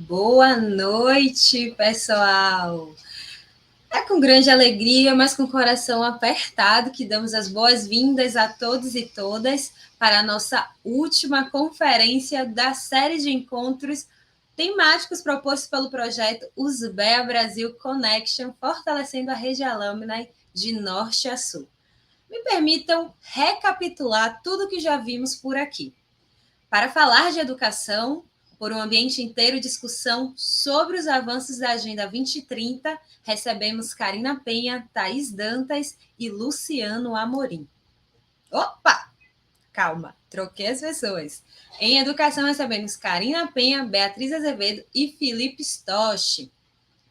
Boa noite, pessoal! É com grande alegria, mas com o coração apertado, que damos as boas-vindas a todos e todas para a nossa última conferência da série de encontros temáticos propostos pelo projeto USBEA Brasil Connection, fortalecendo a rede alumni de norte a sul. Me permitam recapitular tudo o que já vimos por aqui. Para falar de educação, por um ambiente inteiro de discussão sobre os avanços da Agenda 2030, recebemos Karina Penha, Thaís Dantas e Luciano Amorim. Opa! Calma, troquei as pessoas. Em educação, recebemos Karina Penha, Beatriz Azevedo e Felipe Stosch.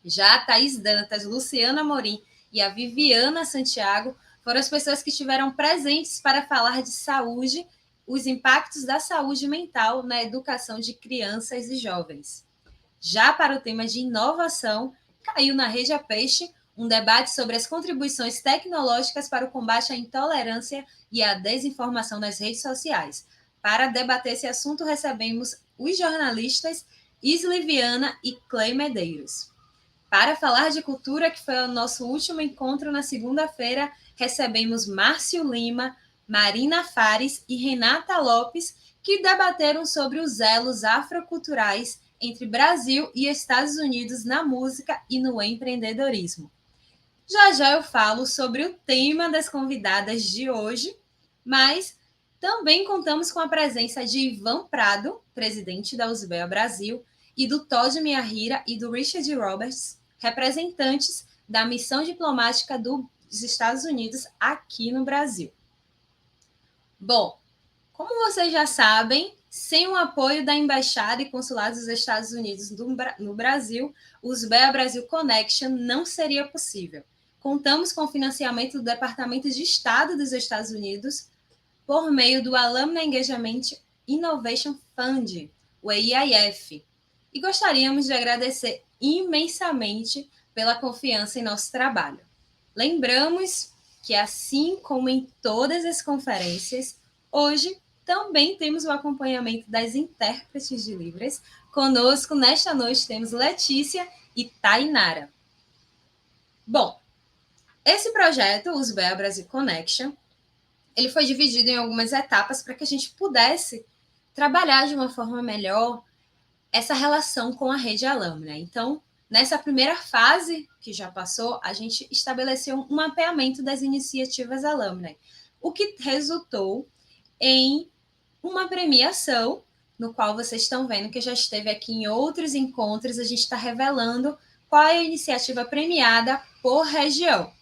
Já a Thaís Dantas, Luciano Amorim e a Viviana Santiago foram as pessoas que estiveram presentes para falar de saúde, os impactos da saúde mental na educação de crianças e jovens. Já para o tema de inovação, caiu na Rede a Peixe um debate sobre as contribuições tecnológicas para o combate à intolerância e à desinformação nas redes sociais. Para debater esse assunto, recebemos os jornalistas Isli Viana e Clay Medeiros. Para falar de cultura, que foi o nosso último encontro na segunda-feira, recebemos Márcio Lima, Marina Fares e Renata Lopes, que debateram sobre os elos afroculturais entre Brasil e Estados Unidos na música e no empreendedorismo. Já já eu falo sobre o tema das convidadas de hoje, mas também contamos com a presença de Ivan Prado, presidente da USBEA Brasil, e do Todd Miyahira e do Richard Roberts, representantes da missão diplomática dos Estados Unidos aqui no Brasil. Bom, como vocês já sabem, sem o apoio da Embaixada e Consulados dos Estados Unidos no Brasil, o USBEA Brasil Connection não seria possível. Contamos com o financiamento do Departamento de Estado dos Estados Unidos por meio do Alumni Engagement Innovation Fund, o EIF. E gostaríamos de agradecer imensamente pela confiança em nosso trabalho. Lembramos que, assim como em todas as conferências, hoje também temos o acompanhamento das intérpretes de Libras. Conosco, nesta noite, temos Letícia e Tainara. Bom, esse projeto, o USBEA Brasil Connection, ele foi dividido em algumas etapas para que a gente pudesse trabalhar de uma forma melhor essa relação com a rede alumni. Então, nessa primeira fase que já passou, a gente estabeleceu um mapeamento das iniciativas alumni, o que resultou em uma premiação, no qual vocês estão vendo que já esteve aqui em outros encontros, a gente está revelando qual é a iniciativa premiada por região.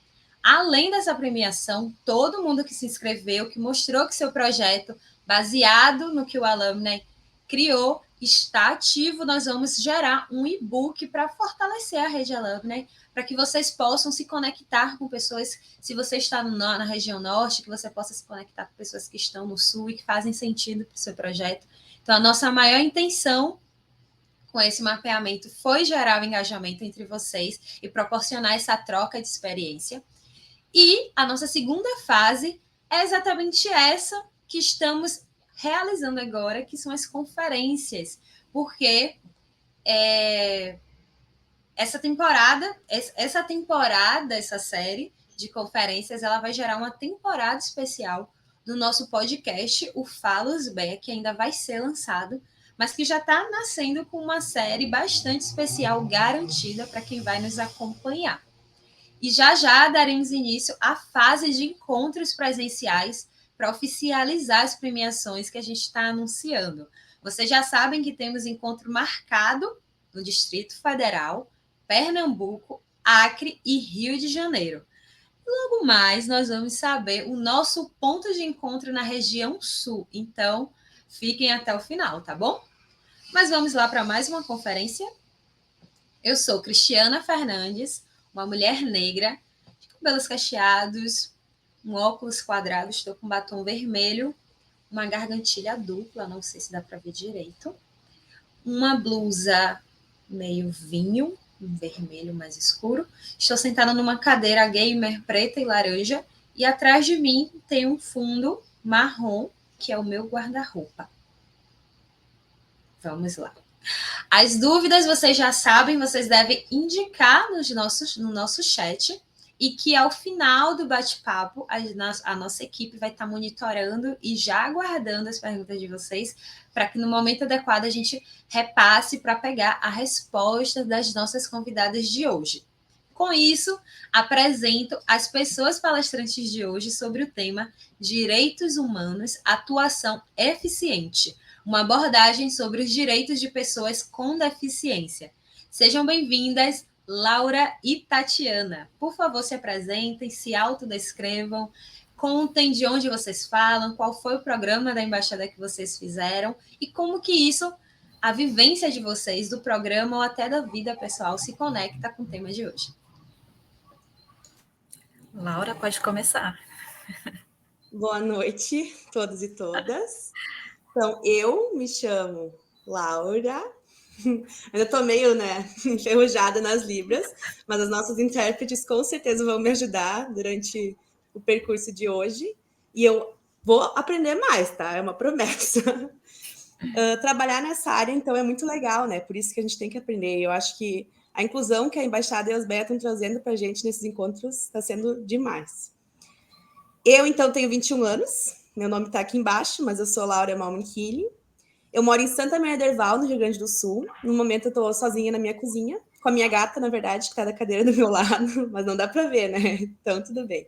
Além dessa premiação, todo mundo que se inscreveu, que mostrou que seu projeto, baseado no que o alumni criou, está ativo, nós vamos gerar um e-book para fortalecer a rede alumni, para que vocês possam se conectar com pessoas, se você está na região norte, que você possa se conectar com pessoas que estão no sul e que fazem sentido para o seu projeto. Então, a nossa maior intenção com esse mapeamento foi gerar o engajamento entre vocês e proporcionar essa troca de experiência. E a nossa segunda fase é exatamente essa que estamos realizando agora, que são as conferências, porque essa temporada, essa série de conferências, ela vai gerar uma temporada especial do nosso podcast, o Fala USBEA, que ainda vai ser lançado, mas que já está nascendo com uma série bastante especial garantida para quem vai nos acompanhar. E já já daremos início à fase de encontros presenciais para oficializar as premiações que a gente está anunciando. Vocês já sabem que temos encontro marcado no Distrito Federal, Pernambuco, Acre e Rio de Janeiro. Logo mais, nós vamos saber o nosso ponto de encontro na região sul. Então, fiquem até o final, tá bom? Mas vamos lá para mais uma conferência. Eu sou Cristiana Fernandes, uma mulher negra, de cabelos cacheados, um óculos quadrado, estou com batom vermelho, uma gargantilha dupla, não sei se dá para ver direito, uma blusa meio vinho, um vermelho mais escuro. Estou sentada numa cadeira gamer preta e laranja e atrás de mim tem um fundo marrom, que é o meu guarda-roupa. Vamos lá. As dúvidas vocês já sabem, vocês devem indicar no nosso chat e que ao final do bate-papo a nossa equipe vai estar monitorando e já aguardando as perguntas de vocês para que no momento adequado a gente repasse para pegar a resposta das nossas convidadas de hoje. Com isso, apresento as pessoas palestrantes de hoje sobre o tema Direitos Humanos, Atuação Eficiente, uma abordagem sobre os direitos de pessoas com deficiência. Sejam bem-vindas, Laura e Tatiana. Por favor, se apresentem, se autodescrevam, contem de onde vocês falam, qual foi o programa da embaixada que vocês fizeram e como que isso, a vivência de vocês do programa ou até da vida pessoal, se conecta com o tema de hoje. Laura, pode começar. Boa noite, todos e todas. Então, eu me chamo Laura. Ainda estou meio, enferrujada nas libras, mas as nossas intérpretes com certeza vão me ajudar durante o percurso de hoje. E eu vou aprender mais, tá? É uma promessa. Trabalhar nessa área, então, é muito legal, né? Por isso que a gente tem que aprender. Eu acho que a inclusão que a Embaixada e a USBEA estão trazendo para a gente nesses encontros está sendo demais. Eu, então, tenho 21 anos. Meu nome está aqui embaixo, mas eu sou Laura Malmanquilli. Eu moro em Santa Maria do Herval, no Rio Grande do Sul. No momento, eu estou sozinha na minha cozinha, com a minha gata, na verdade, que está na cadeira do meu lado, mas não dá para ver, né? Então, tudo bem.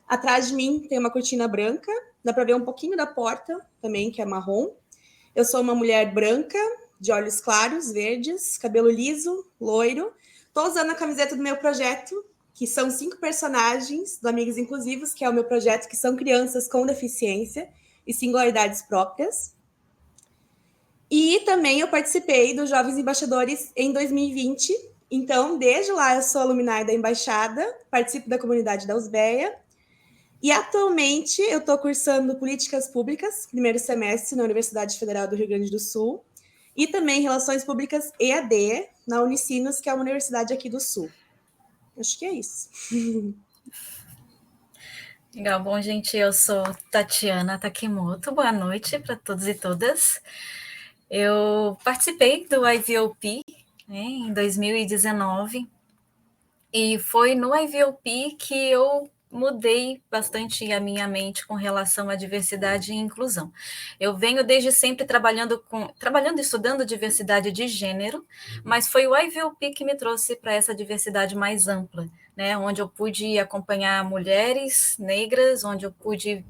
Atrás de mim tem uma cortina branca, dá para ver um pouquinho da porta também, que é marrom. Eu sou uma mulher branca, de olhos claros, verdes, cabelo liso, loiro. Estou usando a camiseta do meu projeto, que são 5 personagens do Amigos Inclusivos, que é o meu projeto, que são crianças com deficiência e singularidades próprias. E também eu participei dos Jovens Embaixadores em 2020. Então, desde lá, eu sou alumni da Embaixada, participo da comunidade da USBEA. E atualmente eu estou cursando Políticas Públicas, primeiro semestre na Universidade Federal do Rio Grande do Sul. E também Relações Públicas EAD, na Unicinos, que é uma universidade aqui do Sul. Acho que é isso. Legal, bom, gente, eu sou Tatiana Takimoto, boa noite para todos e todas. Eu participei do IVOP, né, em 2019, e foi no IVOP que eu mudei bastante a minha mente com relação à diversidade e inclusão. Eu venho desde sempre trabalhando e estudando diversidade de gênero, mas foi o IVOP que me trouxe para essa diversidade mais ampla, né, onde eu pude acompanhar mulheres negras, onde eu pude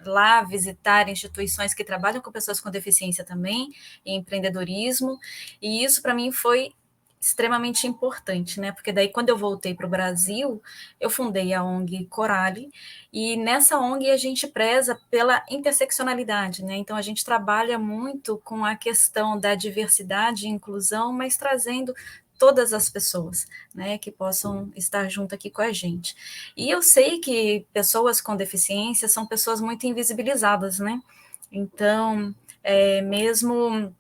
lá visitar instituições que trabalham com pessoas com deficiência também, e empreendedorismo, e isso para mim foi extremamente importante, né? Porque daí, quando eu voltei para o Brasil, eu fundei a ONG Corale, e nessa ONG a gente preza pela interseccionalidade, né? Então, a gente trabalha muito com a questão da diversidade e inclusão, mas trazendo todas as pessoas, né, que possam estar junto aqui com a gente. E eu sei que pessoas com deficiência são pessoas muito invisibilizadas, né? Então, mesmo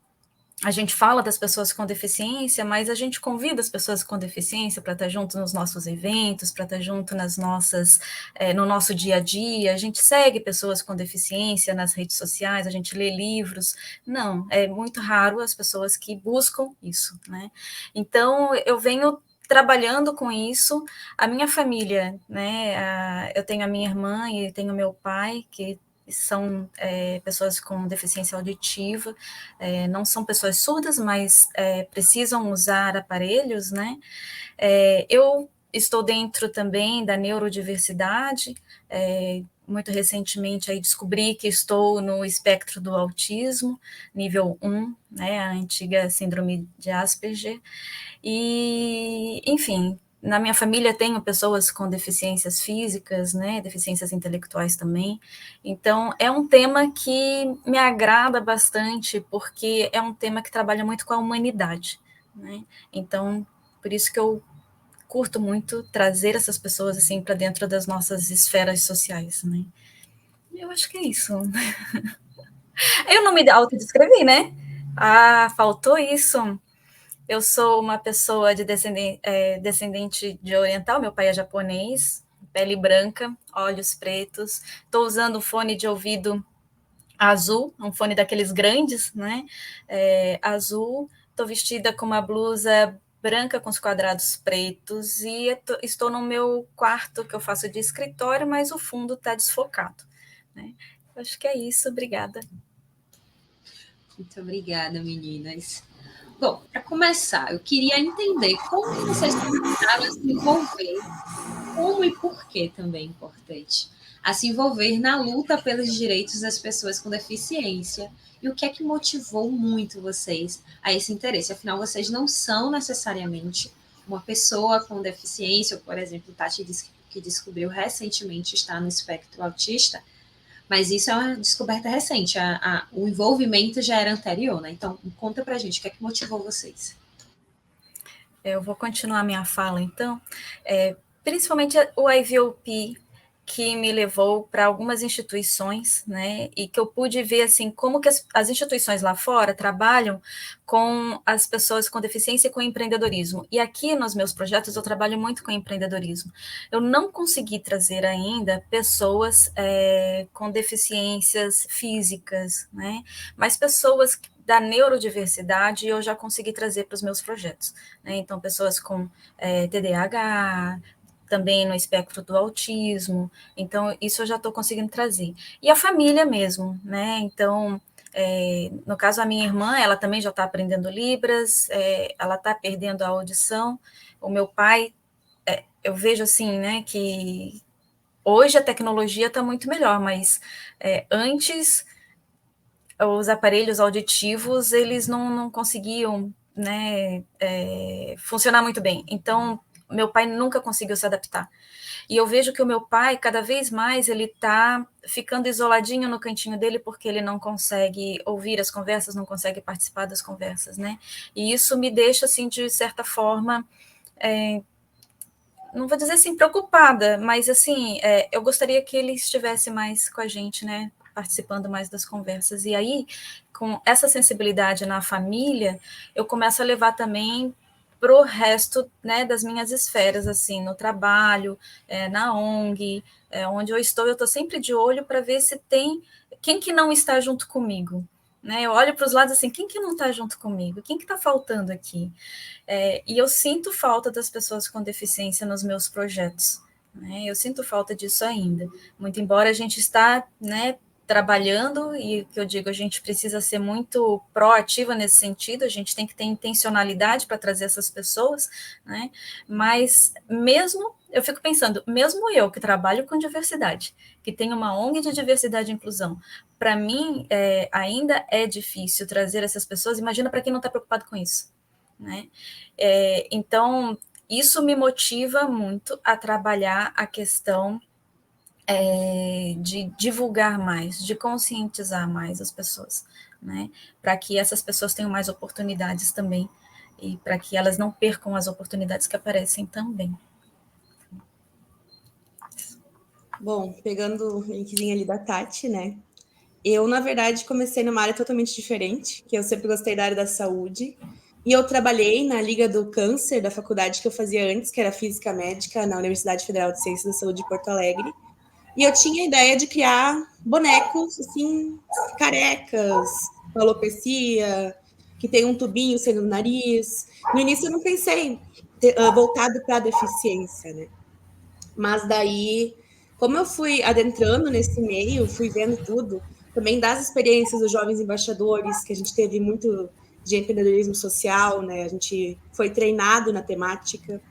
a gente fala das pessoas com deficiência, mas a gente convida as pessoas com deficiência para estar junto nos nossos eventos, para estar junto no nosso dia a dia. A gente segue pessoas com deficiência nas redes sociais, a gente lê livros. Não, é muito raro as pessoas que buscam isso, né? Então, eu venho trabalhando com isso. A minha família, né? Eu tenho a minha irmã e tenho meu pai, que são pessoas com deficiência auditiva, não são pessoas surdas, mas precisam usar aparelhos, né? Eu estou dentro também da neurodiversidade, muito recentemente aí descobri que estou no espectro do autismo, nível 1, né, a antiga síndrome de Asperger, e, enfim, na minha família tenho pessoas com deficiências físicas, né, deficiências intelectuais também, então é um tema que me agrada bastante, porque é um tema que trabalha muito com a humanidade, né, então por isso que eu curto muito trazer essas pessoas assim para dentro das nossas esferas sociais, né. Eu acho que é isso. Eu não me autodescrevi, né? Ah, faltou isso. Eu sou uma pessoa de descendente de oriental, meu pai é japonês, pele branca, olhos pretos. Estou usando um fone de ouvido azul, um fone daqueles grandes, né? Azul. estou vestida com uma blusa branca com os quadrados pretos e estou no meu quarto que eu faço de escritório, mas o fundo está desfocado, né? Acho que é isso, obrigada. Muito obrigada, meninas. Bom, para começar, eu queria entender como vocês começaram a se envolver, como e por que também é importante, a se envolver na luta pelos direitos das pessoas com deficiência e o que é que motivou muito vocês a esse interesse. Afinal, vocês não são necessariamente uma pessoa com deficiência, ou, por exemplo, Tati disse que descobriu recentemente estar no espectro autista, mas isso é uma descoberta recente, o envolvimento já era anterior, né? Então, conta pra gente, o que é que motivou vocês? Eu vou continuar minha fala, então. Principalmente o IVOP, que me levou para algumas instituições, né, e que eu pude ver, assim, como que as instituições lá fora trabalham com as pessoas com deficiência e com empreendedorismo. E aqui nos meus projetos eu trabalho muito com empreendedorismo. Eu não consegui trazer ainda pessoas com deficiências físicas, né, mas pessoas da neurodiversidade eu já consegui trazer para os meus projetos, né, então pessoas com TDAH, também no espectro do autismo, então isso eu já estou conseguindo trazer. E a família mesmo, né? Então, no caso, a minha irmã, ela também já está aprendendo Libras, ela está perdendo a audição. O meu pai, eu vejo assim, né, que hoje a tecnologia está muito melhor, mas antes os aparelhos auditivos, eles não conseguiam, né, funcionar muito bem. Então, meu pai nunca conseguiu se adaptar. E eu vejo que o meu pai, cada vez mais, ele está ficando isoladinho no cantinho dele, porque ele não consegue ouvir as conversas, não consegue participar das conversas, né? E isso me deixa, assim, de certa forma, não vou dizer assim, preocupada, mas, assim, eu gostaria que ele estivesse mais com a gente, né? Participando mais das conversas. E aí, com essa sensibilidade na família, eu começo a levar também para o resto, né, das minhas esferas, assim, no trabalho, na ONG, onde eu estou sempre de olho para ver se tem quem que não está junto comigo, né? Eu olho para os lados assim, quem que não está junto comigo? Quem que está faltando aqui? E eu sinto falta das pessoas com deficiência nos meus projetos, né? Eu sinto falta disso ainda, muito embora a gente está, né, trabalhando, e que eu digo, a gente precisa ser muito proativa nesse sentido, a gente tem que ter intencionalidade para trazer essas pessoas, né? Mas mesmo, eu fico pensando, mesmo eu que trabalho com diversidade, que tenho uma ONG de diversidade e inclusão, para mim ainda é difícil trazer essas pessoas, imagina para quem não está preocupado com isso, né? Então, isso me motiva muito a trabalhar a questão de divulgar mais, de conscientizar mais as pessoas, né? Para que essas pessoas tenham mais oportunidades também e para que elas não percam as oportunidades que aparecem também. Bom, pegando o linkzinho ali da Tati, né? Eu, na verdade, comecei numa área totalmente diferente, que eu sempre gostei da área da saúde. E eu trabalhei na Liga do Câncer da faculdade que eu fazia antes, que era Física Médica, na Universidade Federal de Ciências da Saúde de Porto Alegre. E eu tinha a ideia de criar bonecos, assim, carecas, com alopecia, que tem um tubinho saindo do nariz. No início eu não pensei voltado para a deficiência, né? Mas daí, como eu fui adentrando nesse meio, fui vendo tudo, também das experiências dos jovens embaixadores, que a gente teve muito de empreendedorismo social, né? A gente foi treinado na temática.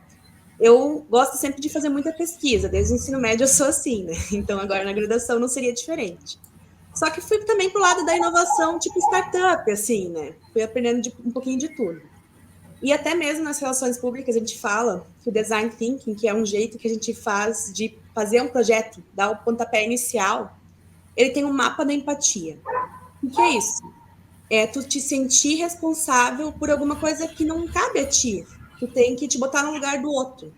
Eu gosto sempre de fazer muita pesquisa, desde o ensino médio eu sou assim, né? Então agora na graduação não seria diferente. Só que fui também pro lado da inovação, tipo startup, assim, né? Fui aprendendo um pouquinho de tudo. E até mesmo nas relações públicas a gente fala que o design thinking, que é um jeito que a gente faz de fazer um projeto, dar o pontapé inicial, ele tem um mapa da empatia. O que é isso? É tu te sentir responsável por alguma coisa que não cabe a ti. Tu tem que te botar no lugar do outro.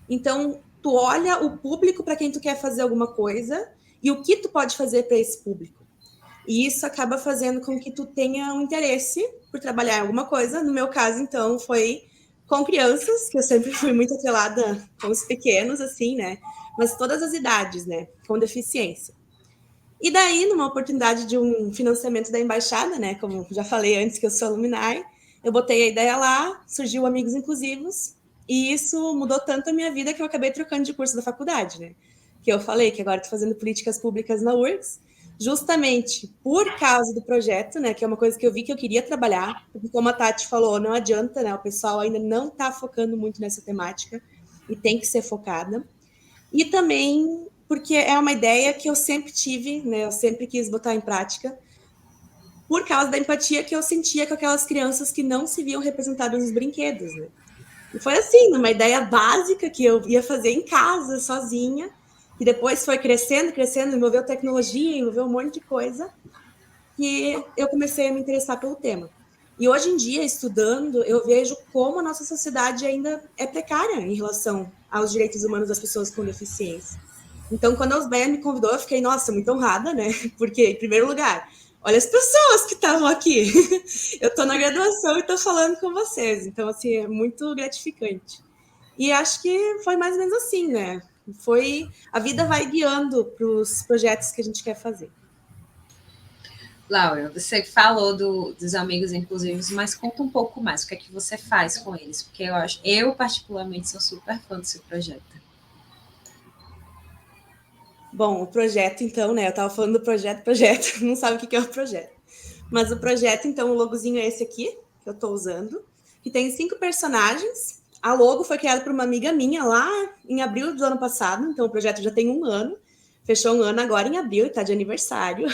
Então, tu olha o público para quem tu quer fazer alguma coisa e o que tu pode fazer para esse público. E isso acaba fazendo com que tu tenha um interesse por trabalhar em alguma coisa. No meu caso, então, foi com crianças, que eu sempre fui muito atrelada com os pequenos, assim, né? Mas todas as idades, né? Com deficiência. E daí, numa oportunidade de um financiamento da embaixada, né? Como já falei antes que eu sou alumni, eu botei a ideia lá, surgiu Amigos Inclusivos, e isso mudou tanto a minha vida que eu acabei trocando de curso da faculdade, né? Que eu falei que agora estou fazendo políticas públicas na URGS, justamente por causa do projeto, né? Que é uma coisa que eu vi que eu queria trabalhar, porque como a Tati falou, não adianta, né? O pessoal ainda não está focando muito nessa temática e tem que ser focada. E também porque é uma ideia que eu sempre tive, né? Eu sempre quis botar em prática, por causa da empatia que eu sentia com aquelas crianças que não se viam representadas nos brinquedos, né? E foi assim, uma ideia básica que eu ia fazer em casa, sozinha, que depois foi crescendo, crescendo, envolveu tecnologia, envolveu um monte de coisa, que eu comecei a me interessar pelo tema. E hoje em dia, estudando, eu vejo como a nossa sociedade ainda é precária em relação aos direitos humanos das pessoas com deficiência. Então, quando a Osbeia me convidou, eu fiquei, nossa, muito honrada, né? Porque, em primeiro lugar, olha as pessoas que estavam aqui. Eu estou na graduação e estou falando com vocês. Então, assim, é muito gratificante. E acho que foi mais ou menos assim, né? A vida vai guiando para os projetos que a gente quer fazer. Laura, você falou dos amigos inclusivos, mas conta um pouco mais, o que é que você faz com eles? Porque eu particularmente sou super fã desse projeto. Bom, o projeto, então, né? Eu estava falando do projeto, não sabe o que é o projeto. Mas o projeto, então, o logozinho é esse aqui, que eu estou usando, que tem 5 personagens. A logo foi criada por uma amiga minha lá em abril do ano passado, então o projeto já tem 1 ano. Fechou 1 ano agora em abril e está de aniversário,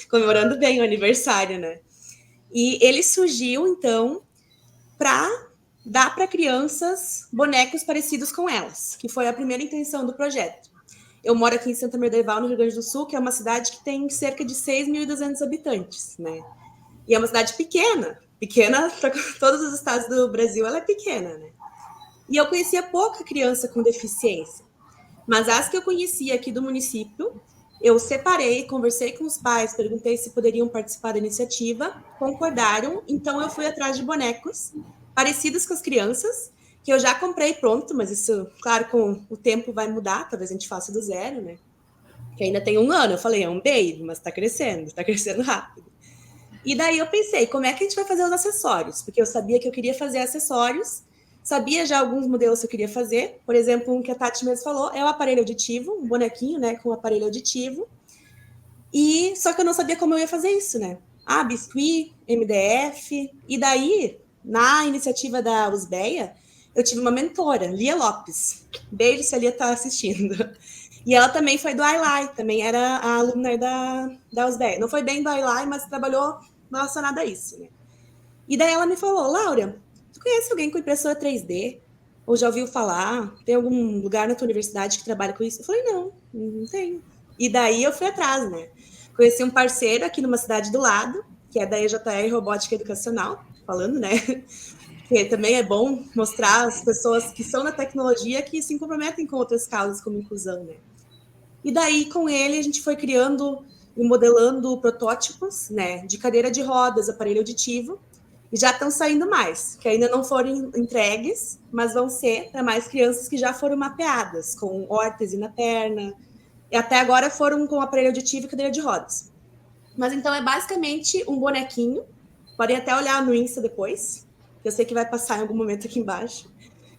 comemorando bem o aniversário, né? E ele surgiu, então, para dar para crianças bonecos parecidos com elas, que foi a primeira intenção do projeto. Eu moro aqui em Santa Medeival, no Rio Grande do Sul, que é uma cidade que tem cerca de 6.200 habitantes, né? E é uma cidade pequena para todos os estados do Brasil, ela é pequena, né? E eu conhecia pouca criança com deficiência, mas as que eu conhecia aqui do município, eu separei, conversei com os pais, perguntei se poderiam participar da iniciativa, concordaram, então eu fui atrás de bonecos parecidos com as crianças, que eu já comprei pronto, mas isso, claro, com o tempo vai mudar, talvez a gente faça do zero, né? Que ainda tem 1 ano, eu falei, é um baby, mas tá crescendo rápido. E daí eu pensei, como é que a gente vai fazer os acessórios? Porque eu sabia que eu queria fazer acessórios, sabia já alguns modelos que eu queria fazer. Por exemplo, um que a Tati mesmo falou é o aparelho auditivo, um bonequinho, né, com aparelho auditivo. E só que eu não sabia como eu ia fazer isso, né? Ah, biscuit, MDF. E daí, na iniciativa da Usbeia, eu tive uma mentora, Lia Lopes. Beijo se a Lia tá assistindo. E ela também foi do iLai, também era a aluna da Usbeia. Não foi bem do iLai, mas trabalhou relacionada a isso, né? E daí ela me falou, Laura, tu conhece alguém com impressora 3D? Ou já ouviu falar? Tem algum lugar na tua universidade que trabalha com isso? Eu falei, não tenho. E daí eu fui atrás, né? Conheci um parceiro aqui numa cidade do lado, que é da EJR Robótica Educacional, falando, né? Que também é bom mostrar as pessoas que são na tecnologia que se comprometem com outras causas como inclusão, né? E daí, com ele, a gente foi criando e modelando protótipos, né, de cadeira de rodas, aparelho auditivo, e já estão saindo mais, que ainda não foram entregues, mas vão ser para mais crianças que já foram mapeadas, com órtese na perna, e até agora foram com aparelho auditivo e cadeira de rodas. Mas então é basicamente um bonequinho, podem até olhar no Insta depois, que eu sei que vai passar em algum momento aqui embaixo,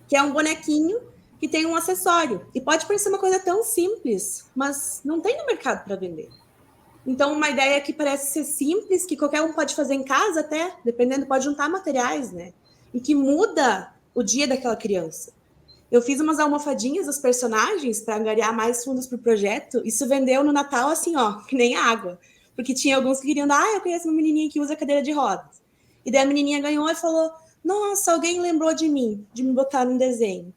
que é um bonequinho que tem um acessório. E pode parecer uma coisa tão simples, mas não tem no mercado para vender. Então, uma ideia que parece ser simples, que qualquer um pode fazer em casa até, dependendo, pode juntar materiais, né? E que muda o dia daquela criança. Eu fiz umas almofadinhas dos personagens para angariar mais fundos para o projeto. Isso vendeu no Natal assim, ó, que nem água. Porque tinha alguns que queriam dar, eu conheço uma menininha que usa cadeira de rodas. E daí a menininha ganhou e falou, nossa, alguém lembrou de mim, de me botar num desenho.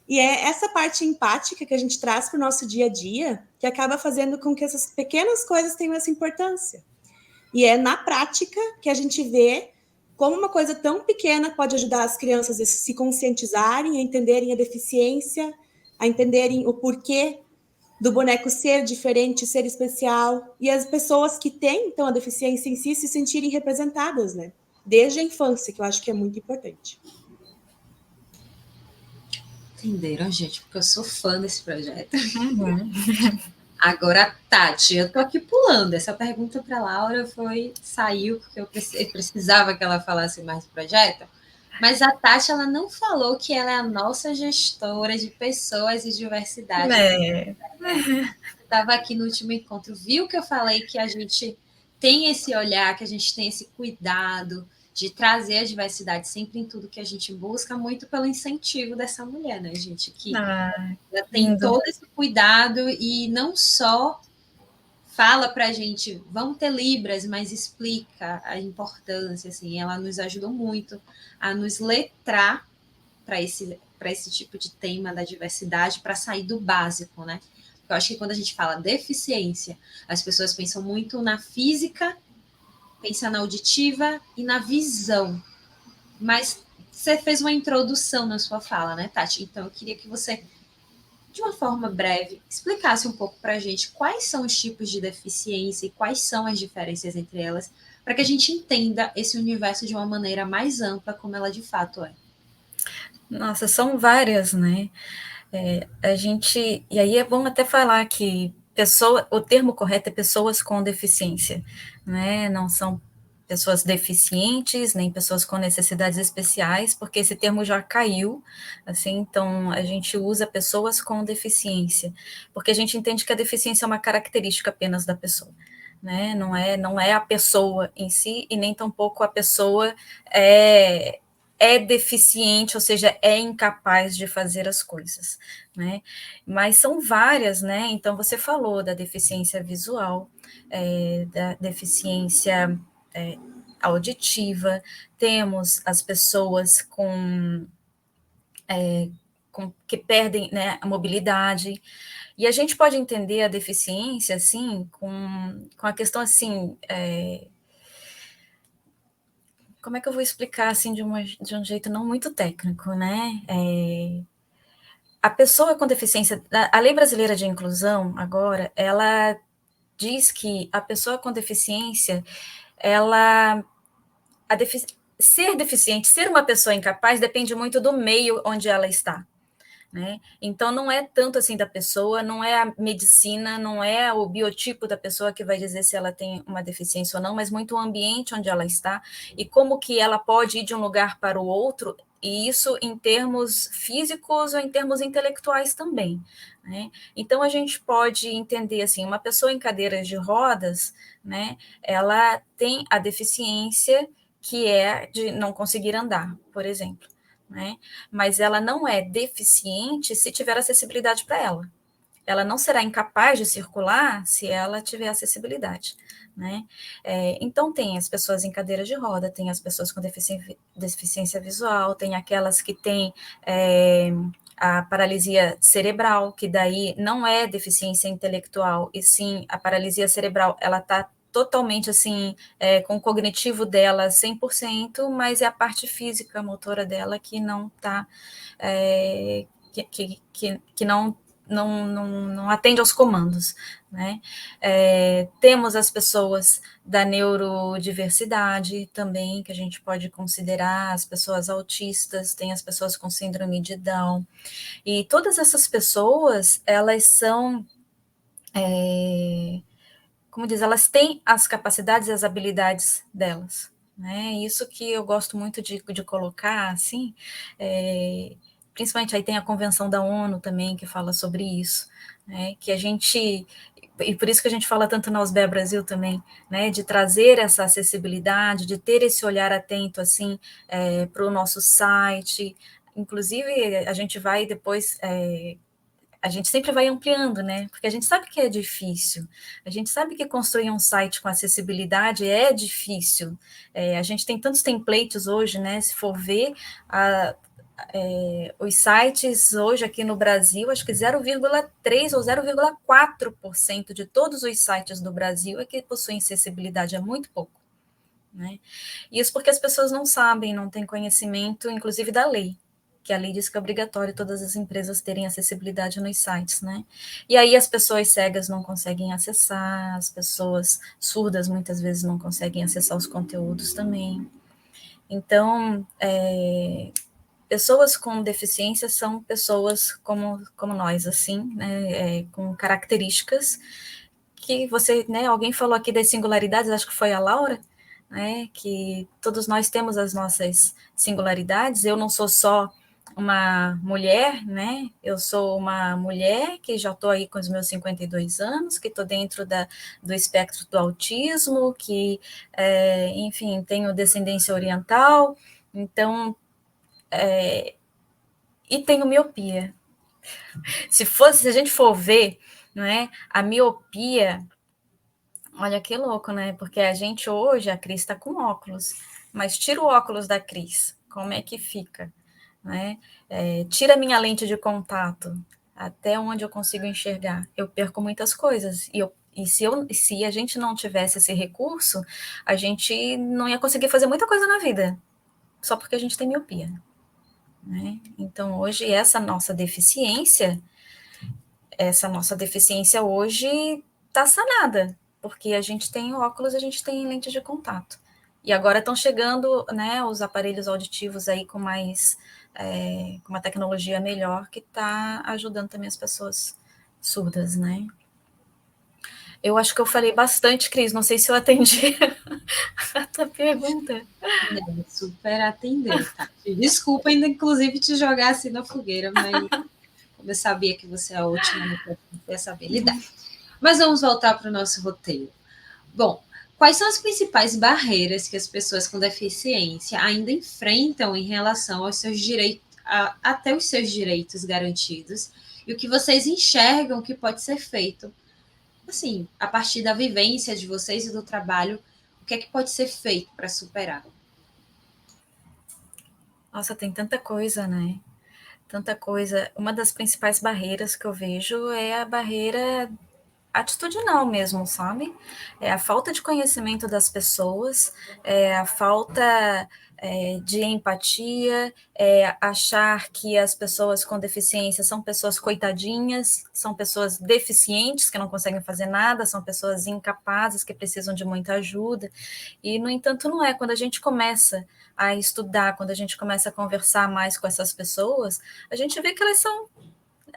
E é essa parte empática que a gente traz para o nosso dia a dia que acaba fazendo com que essas pequenas coisas tenham essa importância. E é na prática que a gente vê como uma coisa tão pequena pode ajudar as crianças a se conscientizarem, a entenderem a deficiência, a entenderem o porquê do boneco ser diferente, ser especial, e as pessoas que têm, então, a deficiência em si se sentirem representadas, né? Desde a infância, que eu acho que é muito importante. Entenderam, gente? Porque eu sou fã desse projeto. Uhum. Agora, Tati, eu tô aqui pulando. Essa pergunta para Laura saiu porque eu precisava que ela falasse mais do projeto. Mas a Tati, ela não falou que ela é a nossa gestora de pessoas e diversidade aqui. É. Estava aqui no último encontro, viu que eu falei que a gente tem esse olhar, que a gente tem esse cuidado de trazer a diversidade sempre em tudo que a gente busca, muito pelo incentivo dessa mulher, né, gente? Que ela tem Lindo. todo esse cuidado e não só fala para a gente, vamos ter Libras, mas explica a importância, assim, ela nos ajudou muito a nos letrar para esse tipo de tema da diversidade, para sair do básico, né? Eu acho que quando a gente fala deficiência, as pessoas pensam muito na física, pensam na auditiva e na visão. Mas você fez uma introdução na sua fala, né, Tati? Então eu queria que você, de uma forma breve, explicasse um pouco para a gente quais são os tipos de deficiência e quais são as diferenças entre elas, para que a gente entenda esse universo de uma maneira mais ampla, como ela de fato é. Nossa, são várias, né? A gente. E aí é bom até falar que o termo correto é pessoas com deficiência, né? Não são pessoas deficientes, nem pessoas com necessidades especiais, porque esse termo já caiu, assim, então a gente usa pessoas com deficiência, porque a gente entende que a deficiência é uma característica apenas da pessoa, né? Não é a pessoa em si, e nem tampouco a pessoa é deficiente, ou seja, é incapaz de fazer as coisas, né? Mas são várias, né? Então você falou da deficiência visual, da deficiência auditiva, temos as pessoas que perdem, né, a mobilidade, e a gente pode entender a deficiência, assim, com a questão, assim, como é que eu vou explicar, assim, de um jeito não muito técnico, né? A pessoa com deficiência, a Lei Brasileira de Inclusão, agora, ela diz que a pessoa com deficiência, ela, ser deficiente, ser uma pessoa incapaz, depende muito do meio onde ela está. Né? Então, não é tanto assim da pessoa, não é a medicina, não é o biotipo da pessoa que vai dizer se ela tem uma deficiência ou não, mas muito o ambiente onde ela está e como que ela pode ir de um lugar para o outro, e isso em termos físicos ou em termos intelectuais também. Né? Então, a gente pode entender assim, uma pessoa em cadeiras de rodas, né, ela tem a deficiência que é de não conseguir andar, por exemplo. Né? Mas ela não é deficiente se tiver acessibilidade para ela. Ela não será incapaz de circular se ela tiver acessibilidade. Né? Então, tem as pessoas em cadeira de roda, tem as pessoas com deficiência visual, tem aquelas que têm a paralisia cerebral, que daí não é deficiência intelectual, e sim a paralisia cerebral, ela está totalmente assim, com o cognitivo dela 100%, mas é a parte física, motora dela que não está, que não atende aos comandos. Né? Temos as pessoas da neurodiversidade também, que a gente pode considerar, as pessoas autistas, tem as pessoas com síndrome de Down, e todas essas pessoas, elas são, como diz, elas têm as capacidades e as habilidades delas. Né? Isso que eu gosto muito de colocar, assim, principalmente aí tem a Convenção da ONU também, que fala sobre isso, né? Que a gente, e por isso que a gente fala tanto na USBE Brasil também, né? De trazer essa acessibilidade, de ter esse olhar atento, assim, para o nosso site. Inclusive, a gente vai depois, a gente sempre vai ampliando, né? Porque a gente sabe que é difícil. A gente sabe que construir um site com acessibilidade é difícil. A gente tem tantos templates hoje, né? Se for ver, os sites hoje aqui no Brasil, acho que 0,3 ou 0,4% de todos os sites do Brasil é que possuem acessibilidade, é muito pouco. Né? Isso porque as pessoas não sabem, não têm conhecimento, inclusive da lei, que a lei diz que é obrigatório todas as empresas terem acessibilidade nos sites, né? E aí as pessoas cegas não conseguem acessar, as pessoas surdas muitas vezes não conseguem acessar os conteúdos também. Então, pessoas com deficiência são pessoas como nós, assim, né, com características que você, né, alguém falou aqui das singularidades, acho que foi a Laura, né, que todos nós temos as nossas singularidades. Eu não sou só uma mulher, né, eu sou uma mulher que já estou aí com os meus 52 anos, que estou dentro do espectro do autismo, que, enfim, tenho descendência oriental, então, e tenho miopia. Se a gente for ver, não é, a miopia. Olha que louco, né? Porque a gente hoje, a Cris está com óculos, mas tira o óculos da Cris, como é que fica? Né? Tira a minha lente de contato, até onde eu consigo enxergar. Eu perco muitas coisas. Se a gente não tivesse esse recurso, a gente não ia conseguir fazer muita coisa na vida, só porque a gente tem miopia. Né? Então, hoje, essa nossa deficiência hoje está sanada, porque a gente tem óculos, a gente tem lente de contato. E agora estão chegando, né, os aparelhos auditivos aí com com uma tecnologia melhor que está ajudando também as pessoas surdas, né? Eu acho que eu falei bastante, Cris, não sei se eu atendi a tua pergunta. Não, super atendeu, tá? Desculpa ainda, inclusive, te jogar assim na fogueira, mas como eu sabia que você é ótima nessa habilidade. Mas vamos voltar para o nosso roteiro. Bom, quais são as principais barreiras que as pessoas com deficiência ainda enfrentam em relação aos seus direitos, até os seus direitos garantidos, e o que vocês enxergam que pode ser feito, assim, a partir da vivência de vocês e do trabalho, o que é que pode ser feito para superar? Nossa, tem tanta coisa, né? Tanta coisa. Uma das principais barreiras que eu vejo é a barreira atitudinal mesmo, sabe? É a falta de conhecimento das pessoas, é a falta de empatia, é achar que as pessoas com deficiência são pessoas coitadinhas, são pessoas deficientes que não conseguem fazer nada, são pessoas incapazes que precisam de muita ajuda. E, no entanto, não é. Quando a gente começa a estudar, quando a gente começa a conversar mais com essas pessoas, a gente vê que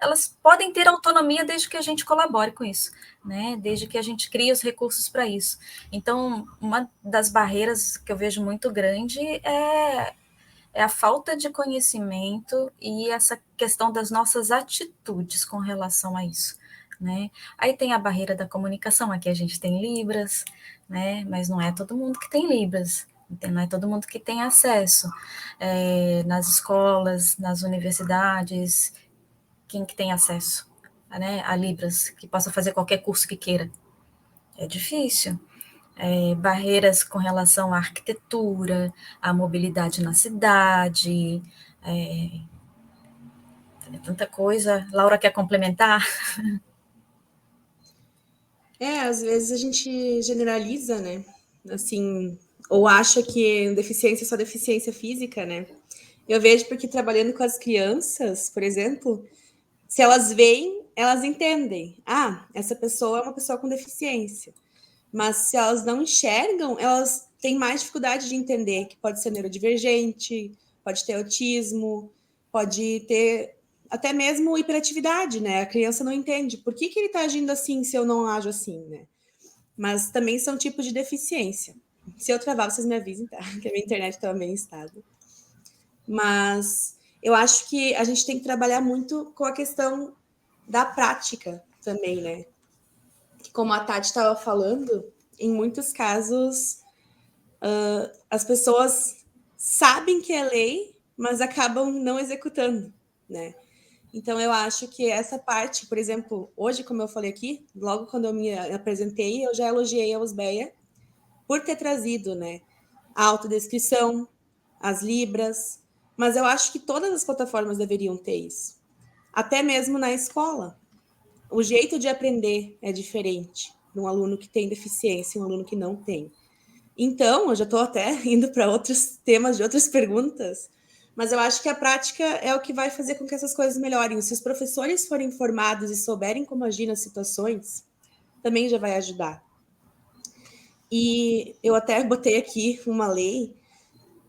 elas podem ter autonomia desde que a gente colabore com isso, né? Desde que a gente crie os recursos para isso. Então, uma das barreiras que eu vejo muito grande é a falta de conhecimento e essa questão das nossas atitudes com relação a isso. Né? Aí tem a barreira da comunicação, aqui a gente tem Libras, né? Mas não é todo mundo que tem Libras, não é todo mundo que tem acesso nas escolas, nas universidades, quem que tem acesso, né, a Libras, que possa fazer qualquer curso que queira. É difícil. Barreiras com relação à arquitetura, à mobilidade na cidade, tanta coisa. Laura quer complementar? Às vezes a gente generaliza, né? Assim, ou acha que deficiência é só deficiência física, né? Eu vejo porque trabalhando com as crianças, por exemplo, se elas veem, elas entendem. Ah, essa pessoa é uma pessoa com deficiência. Mas se elas não enxergam, elas têm mais dificuldade de entender que pode ser neurodivergente, pode ter autismo, pode ter até mesmo hiperatividade, né? A criança não entende por que ele está agindo assim se eu não ajo assim, né? Mas também são tipos de deficiência. Se eu travar, vocês me avisem, tá? Que a minha internet estava meio instável. Mas eu acho que a gente tem que trabalhar muito com a questão da prática também, né? Como a Tati estava falando, em muitos casos as pessoas sabem que é lei, mas acabam não executando, né? Então eu acho que essa parte, por exemplo, hoje, como eu falei aqui, logo quando eu me apresentei, eu já elogiei a Usbeia por ter trazido, né, a autodescrição, as libras, mas eu acho que todas as plataformas deveriam ter isso. Até mesmo na escola. O jeito de aprender é diferente de um aluno que tem deficiência e um aluno que não tem. Então, eu já estou até indo para outros temas de outras perguntas, mas eu acho que a prática é o que vai fazer com que essas coisas melhorem. Se os professores forem informados e souberem como agir nas situações, também já vai ajudar. E eu até botei aqui uma lei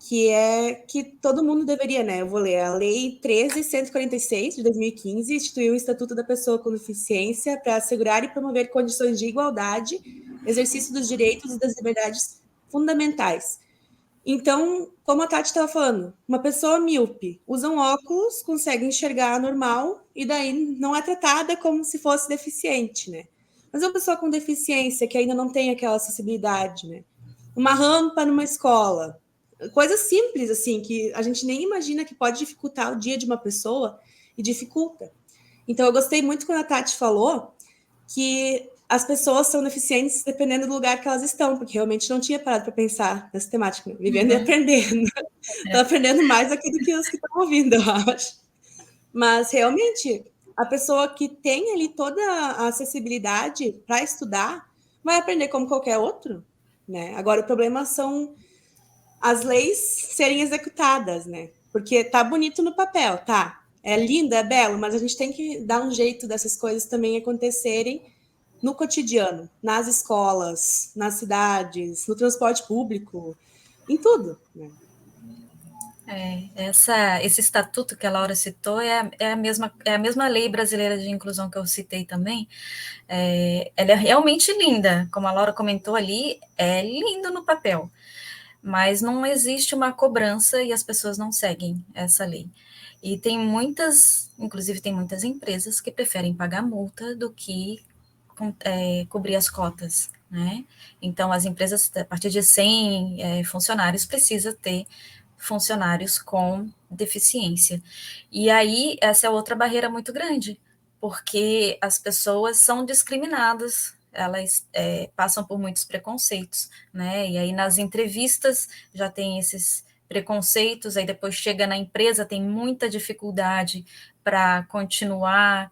que é que todo mundo deveria, né? Eu vou ler. A Lei 13.146, de 2015, instituiu o Estatuto da Pessoa com Deficiência para assegurar e promover condições de igualdade, exercício dos direitos e das liberdades fundamentais. Então, como a Tati estava falando, uma pessoa míope usa um óculos, consegue enxergar normal e daí não é tratada como se fosse deficiente, né? Mas uma pessoa com deficiência que ainda não tem aquela acessibilidade, né? Uma rampa numa escola, coisas simples assim que a gente nem imagina que pode dificultar o dia de uma pessoa e dificulta. Então, eu gostei muito quando a Tati falou que as pessoas são deficientes dependendo do lugar que elas estão, porque realmente não tinha parado para pensar nessa temática, né? Vivendo e aprendendo. Estou aprendendo mais aqui do que os que estão ouvindo, eu acho. Mas realmente, a pessoa que tem ali toda a acessibilidade para estudar vai aprender como qualquer outro, né? Agora, o problema são as leis serem executadas, né? Porque tá bonito no papel, tá? É lindo, é belo, mas a gente tem que dar um jeito dessas coisas também acontecerem no cotidiano, nas escolas, nas cidades, no transporte público, em tudo, né? Esse estatuto que a Laura citou é a mesma lei brasileira de inclusão que eu citei também. Ela é realmente linda, como a Laura comentou ali, é lindo no papel, mas não existe uma cobrança e as pessoas não seguem essa lei. E inclusive tem muitas empresas que preferem pagar multa do que cobrir as cotas, né? Então, as empresas, a partir de 100 funcionários, precisa ter funcionários com deficiência. E aí, essa é outra barreira muito grande, porque as pessoas são discriminadas, elas passam por muitos preconceitos, né? E aí, nas entrevistas, já tem esses preconceitos, aí depois chega na empresa, tem muita dificuldade para continuar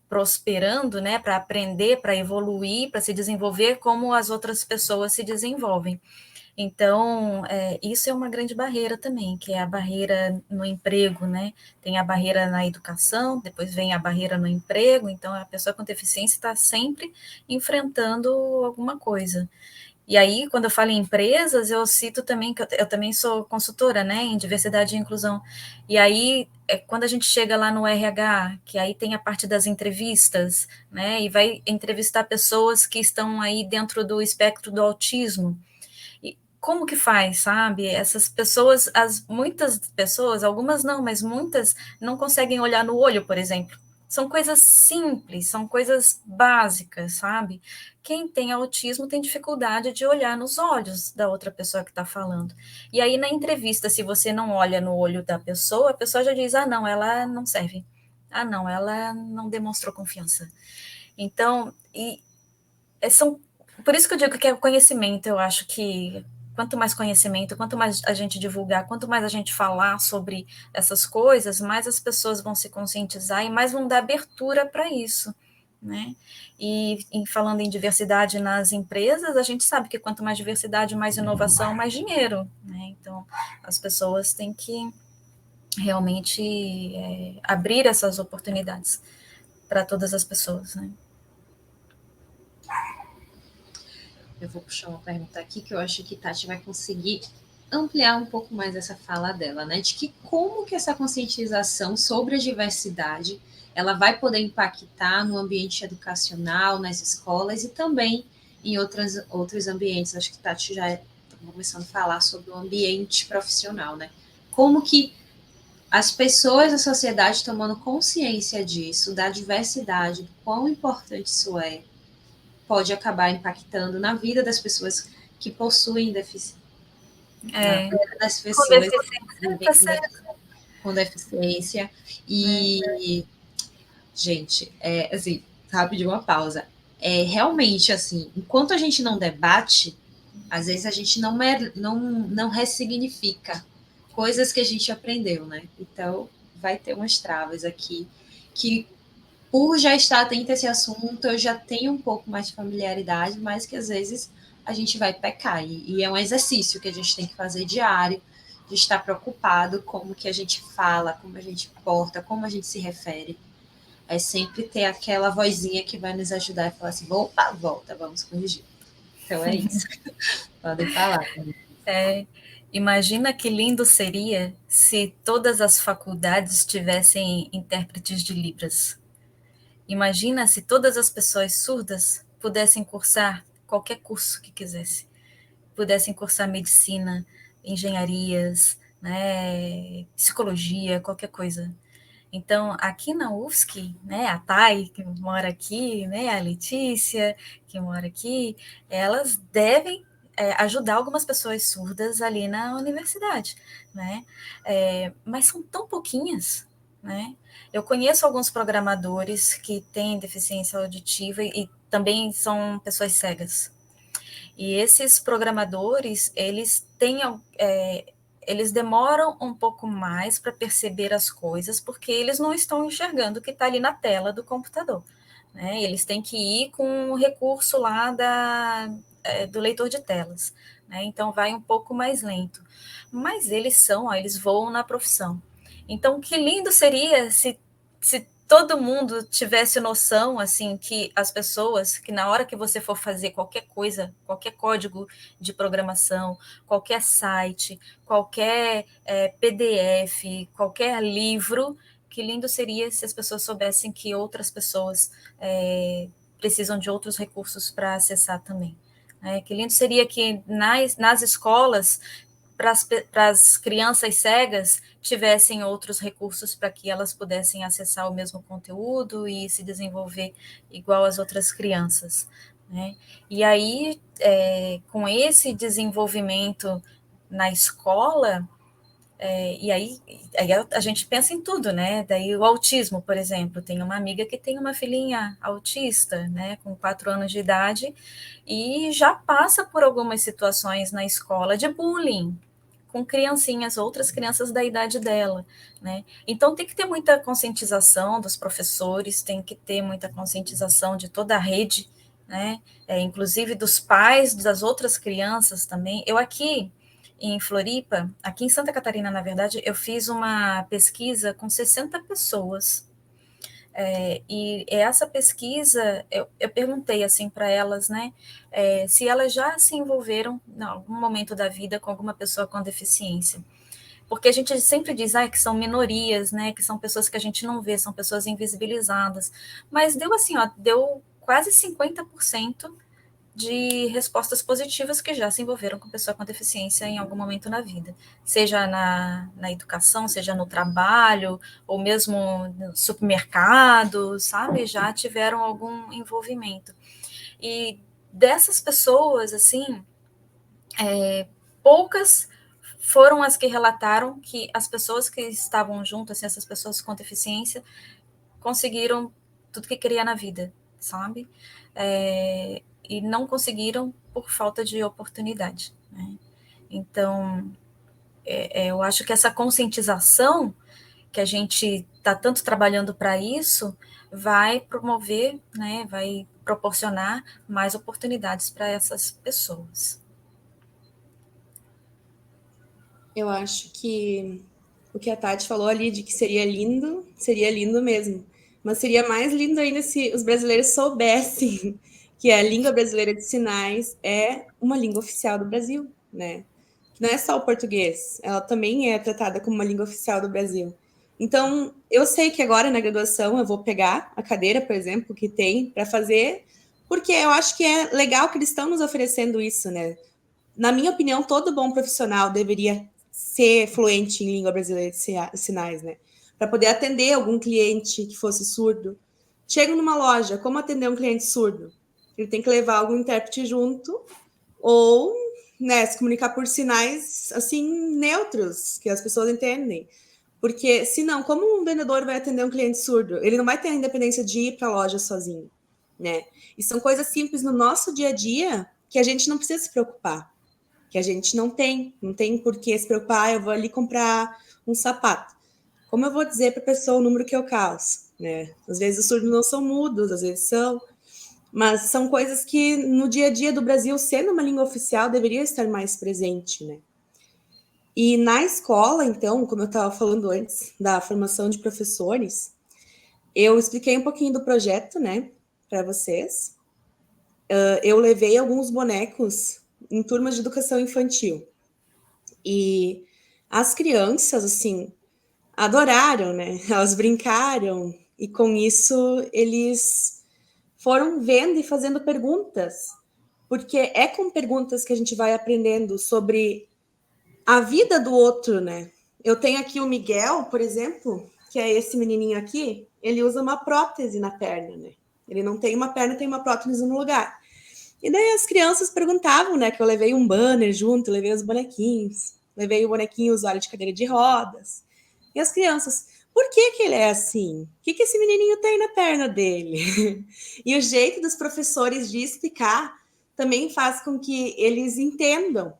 prosperando, né, para aprender, para evoluir, para se desenvolver como as outras pessoas se desenvolvem. Então, isso é uma grande barreira também, que é a barreira no emprego, né? Tem a barreira na educação, depois vem a barreira no emprego, então a pessoa com deficiência está sempre enfrentando alguma coisa. E aí, quando eu falo em empresas, eu cito também que eu também sou consultora, né, em diversidade e inclusão. E aí, quando a gente chega lá no RH, que aí tem a parte das entrevistas, né, e vai entrevistar pessoas que estão aí dentro do espectro do autismo. E como que faz, sabe? Essas pessoas, muitas pessoas, algumas não, mas muitas não conseguem olhar no olho, por exemplo. São coisas simples, são coisas básicas, sabe? Quem tem autismo tem dificuldade de olhar nos olhos da outra pessoa que está falando. E aí, na entrevista, se você não olha no olho da pessoa, a pessoa já diz: ah, não, ela não serve. Ah, não, ela não demonstrou confiança. Então, são por isso que eu digo que é o conhecimento. Eu acho que quanto mais conhecimento, quanto mais a gente divulgar, quanto mais a gente falar sobre essas coisas, mais as pessoas vão se conscientizar e mais vão dar abertura para isso, né? E falando em diversidade nas empresas, a gente sabe que quanto mais diversidade, mais inovação, mais dinheiro, né? Então, as pessoas têm que realmente abrir essas oportunidades para todas as pessoas, né? Eu vou puxar uma pergunta aqui que eu acho que Tati vai conseguir ampliar um pouco mais essa fala dela, né? De que como que essa conscientização sobre a diversidade ela vai poder impactar no ambiente educacional, nas escolas e também em outros ambientes. Acho que Tati já está começando a falar sobre o ambiente profissional, né? Como que as pessoas da sociedade tomando consciência disso, da diversidade, do quão importante isso pode acabar impactando na vida das pessoas que possuem deficiência. Na vida das pessoas com deficiência. E, gente, assim, rápido, uma pausa. Realmente, assim, enquanto a gente não debate, às vezes a gente não ressignifica coisas que a gente aprendeu, né? Então, vai ter umas travas aqui que por já estar atenta a esse assunto, eu já tenho um pouco mais de familiaridade, mas que às vezes a gente vai pecar. E é um exercício que a gente tem que fazer diário, de estar preocupado como que a gente fala, como a gente porta, como a gente se refere. É sempre ter aquela vozinha que vai nos ajudar a falar assim, opa, volta, vamos corrigir. Então é isso. Podem falar. Imagina que lindo seria se todas as faculdades tivessem intérpretes de Libras. Imagina se todas as pessoas surdas pudessem cursar qualquer curso que quisesse. Pudessem cursar medicina, engenharias, né, psicologia, qualquer coisa. Então, aqui na UFSC, né, a Thay, que mora aqui, né, a Letícia, que mora aqui, elas devem ajudar algumas pessoas surdas ali na universidade, né? Mas são tão pouquinhas, né? Eu conheço alguns programadores que têm deficiência auditiva e também são pessoas cegas. E esses programadores, eles demoram um pouco mais para perceber as coisas, porque eles não estão enxergando o que está ali na tela do computador. Né? Eles têm que ir com o recurso lá do leitor de telas. Né? Então, vai um pouco mais lento. Mas eles voam na profissão. Então, que lindo seria se todo mundo tivesse noção, assim, que as pessoas, que na hora que você for fazer qualquer coisa, qualquer código de programação, qualquer site, qualquer PDF, qualquer livro, que lindo seria se as pessoas soubessem que outras pessoas precisam de outros recursos para acessar também. Que lindo seria que nas escolas, para as crianças cegas, tivessem outros recursos para que elas pudessem acessar o mesmo conteúdo e se desenvolver igual as outras crianças. Né? E aí, com esse desenvolvimento na escola, e aí a gente pensa em tudo, né? Daí o autismo, por exemplo, tem uma amiga que tem uma filhinha autista, né, com 4 anos de idade, e já passa por algumas situações na escola de bullying, com criancinhas, outras crianças da idade dela, né? Então tem que ter muita conscientização dos professores, tem que ter muita conscientização de toda a rede, né? Inclusive dos pais das outras crianças também. Eu aqui em Floripa, aqui em Santa Catarina, na verdade, eu fiz uma pesquisa com 60 pessoas. E essa pesquisa, eu perguntei assim para elas, né, se elas já se envolveram em algum momento da vida com alguma pessoa com deficiência. Porque a gente sempre diz que são minorias, né, que são pessoas que a gente não vê, são pessoas invisibilizadas. Mas deu assim, deu quase 50% de respostas positivas que já se envolveram com pessoa com deficiência em algum momento na vida, seja na educação, seja no trabalho, ou mesmo no supermercado, sabe? Já tiveram algum envolvimento. E dessas pessoas, assim, poucas foram as que relataram que as pessoas que estavam junto, assim, essas pessoas com deficiência, conseguiram tudo que queria na vida, sabe? E não conseguiram por falta de oportunidade. Né? Então, eu acho que essa conscientização que a gente está tanto trabalhando para isso vai promover, né, vai proporcionar mais oportunidades para essas pessoas. Eu acho que o que a Tati falou ali de que seria lindo mesmo. Mas seria mais lindo ainda se os brasileiros soubessem que a língua brasileira de sinais é uma língua oficial do Brasil, né? Que não é só o português, ela também é tratada como uma língua oficial do Brasil. Então, eu sei que agora na graduação eu vou pegar a cadeira, por exemplo, que tem para fazer, porque eu acho que é legal que eles estão nos oferecendo isso, né? Na minha opinião, todo bom profissional deveria ser fluente em língua brasileira de sinais, né? Para poder atender algum cliente que fosse surdo. Chego numa loja, como atender um cliente surdo? Ele tem que levar algum intérprete junto ou, né, se comunicar por sinais assim neutros, que as pessoas entendem. Porque senão, como um vendedor vai atender um cliente surdo? Ele não vai ter a independência de ir para a loja sozinho, né? E são coisas simples no nosso dia a dia que a gente não precisa se preocupar, que a gente não tem por que se preocupar, eu vou ali comprar um sapato. Como eu vou dizer para a pessoa o número que eu calço, né? Às vezes os surdos não são mudos, às vezes são, mas são coisas que no dia a dia do Brasil, sendo uma língua oficial, deveria estar mais presente, né? E na escola, então, como eu estava falando antes, da formação de professores, eu expliquei um pouquinho do projeto, né, para vocês. Eu levei alguns bonecos em turmas de educação infantil. E as crianças, assim, adoraram, né? Elas brincaram e com isso eles foram vendo e fazendo perguntas, porque é com perguntas que a gente vai aprendendo sobre a vida do outro, né? Eu tenho aqui o Miguel, por exemplo, que é esse menininho aqui, ele usa uma prótese na perna, né? Ele não tem uma perna, tem uma prótese no lugar. E daí as crianças perguntavam, né? Que eu levei um banner junto, levei os bonequinhos, levei o bonequinho usuário de cadeira de rodas. E as crianças, por que que ele é assim? O que que esse menininho tem na perna dele? E o jeito dos professores de explicar também faz com que eles entendam.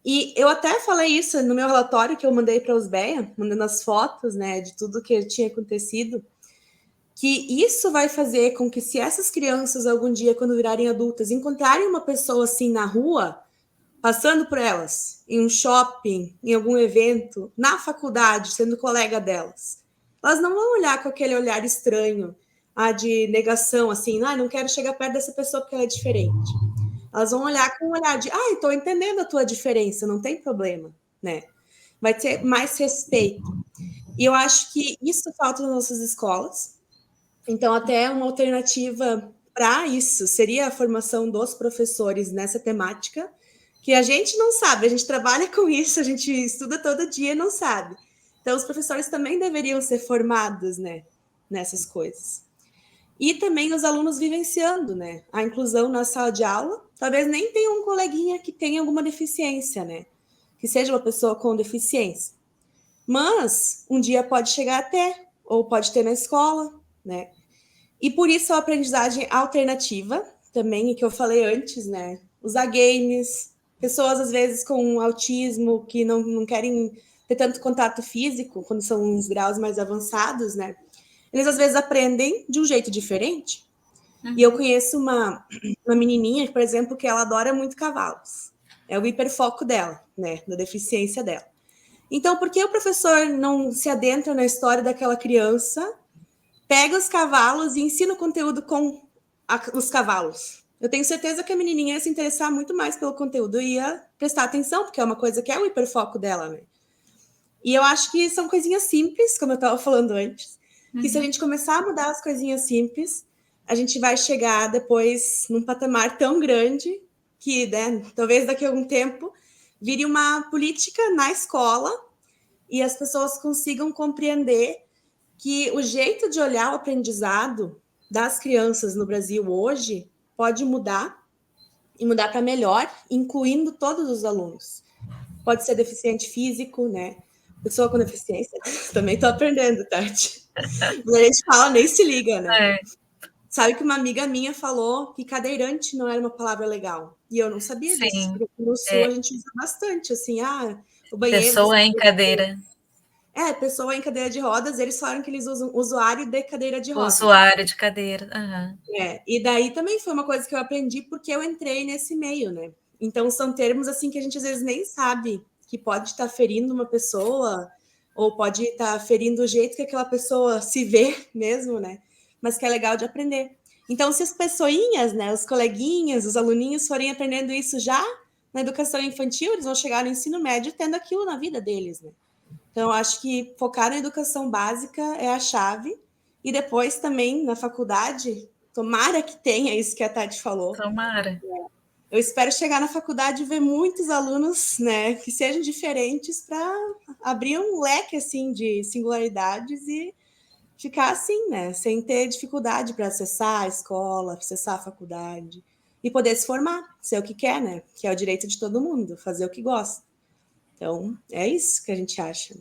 E eu até falei isso no meu relatório que eu mandei para a Usbeia, mandando as fotos, né, de tudo que tinha acontecido, que isso vai fazer com que se essas crianças algum dia, quando virarem adultas, encontrarem uma pessoa assim na rua, passando por elas, em um shopping, em algum evento, na faculdade, sendo colega delas, elas não vão olhar com aquele olhar estranho, de negação, assim, não quero chegar perto dessa pessoa porque ela é diferente. Elas vão olhar com um olhar de, estou entendendo a tua diferença, não tem problema, né? Vai ter mais respeito. E eu acho que isso falta nas nossas escolas. Então, até uma alternativa para isso seria a formação dos professores nessa temática, que a gente não sabe, a gente trabalha com isso, a gente estuda todo dia e não sabe. Então, os professores também deveriam ser formados, né, nessas coisas. E também os alunos vivenciando, né, a inclusão na sala de aula. Talvez nem tenha um coleguinha que tenha alguma deficiência, né, que seja uma pessoa com deficiência. Mas um dia pode chegar até, ou pode ter na escola, né? E por isso a aprendizagem alternativa, também, que eu falei antes, né? Usar games, pessoas às vezes com autismo que não querem ter tanto contato físico, quando são uns graus mais avançados, né? Eles às vezes aprendem de um jeito diferente. E eu conheço uma menininha, por exemplo, que ela adora muito cavalos. É o hiperfoco dela, né? Da deficiência dela. Então, por que o professor não se adentra na história daquela criança, pega os cavalos e ensina o conteúdo com os cavalos? Eu tenho certeza que a menininha ia se interessar muito mais pelo conteúdo e ia prestar atenção, porque é uma coisa que é o hiperfoco dela, né? E eu acho que são coisinhas simples, como eu estava falando antes, que se a gente começar a mudar as coisinhas simples, a gente vai chegar depois num patamar tão grande que, né, talvez daqui a algum tempo vire uma política na escola e as pessoas consigam compreender que o jeito de olhar o aprendizado das crianças no Brasil hoje pode mudar e mudar para melhor, incluindo todos os alunos. Pode ser deficiente físico, né? Pessoa com deficiência. Também estou aprendendo, Tati. Mas a gente fala, nem se liga, né? É. Sabe que uma amiga minha falou que cadeirante não era uma palavra legal. E eu não sabia disso, Sim. porque no Sul a gente usa bastante, assim, o banheiro... Pessoa em cadeira. Pessoa em cadeira de rodas, eles falaram que eles usam usuário de cadeira de rodas. Usuário de cadeira. Uhum. E daí também foi uma coisa que eu aprendi porque eu entrei nesse meio, né? Então são termos assim que a gente às vezes nem sabe que pode estar ferindo uma pessoa ou pode estar ferindo o jeito que aquela pessoa se vê mesmo, né? Mas que é legal de aprender. Então, se as pessoinhas, né, os coleguinhas, os aluninhos forem aprendendo isso já na educação infantil, eles vão chegar no ensino médio tendo aquilo na vida deles, né? Então, acho que focar na educação básica é a chave. E depois também na faculdade, tomara que tenha isso que a Tati falou. Tomara. Eu espero chegar na faculdade e ver muitos alunos, né, que sejam diferentes para abrir um leque assim de singularidades e ficar assim, né, sem ter dificuldade para acessar a escola, acessar a faculdade e poder se formar, ser o que quer, né, que é o direito de todo mundo, fazer o que gosta. Então, é isso que a gente acha.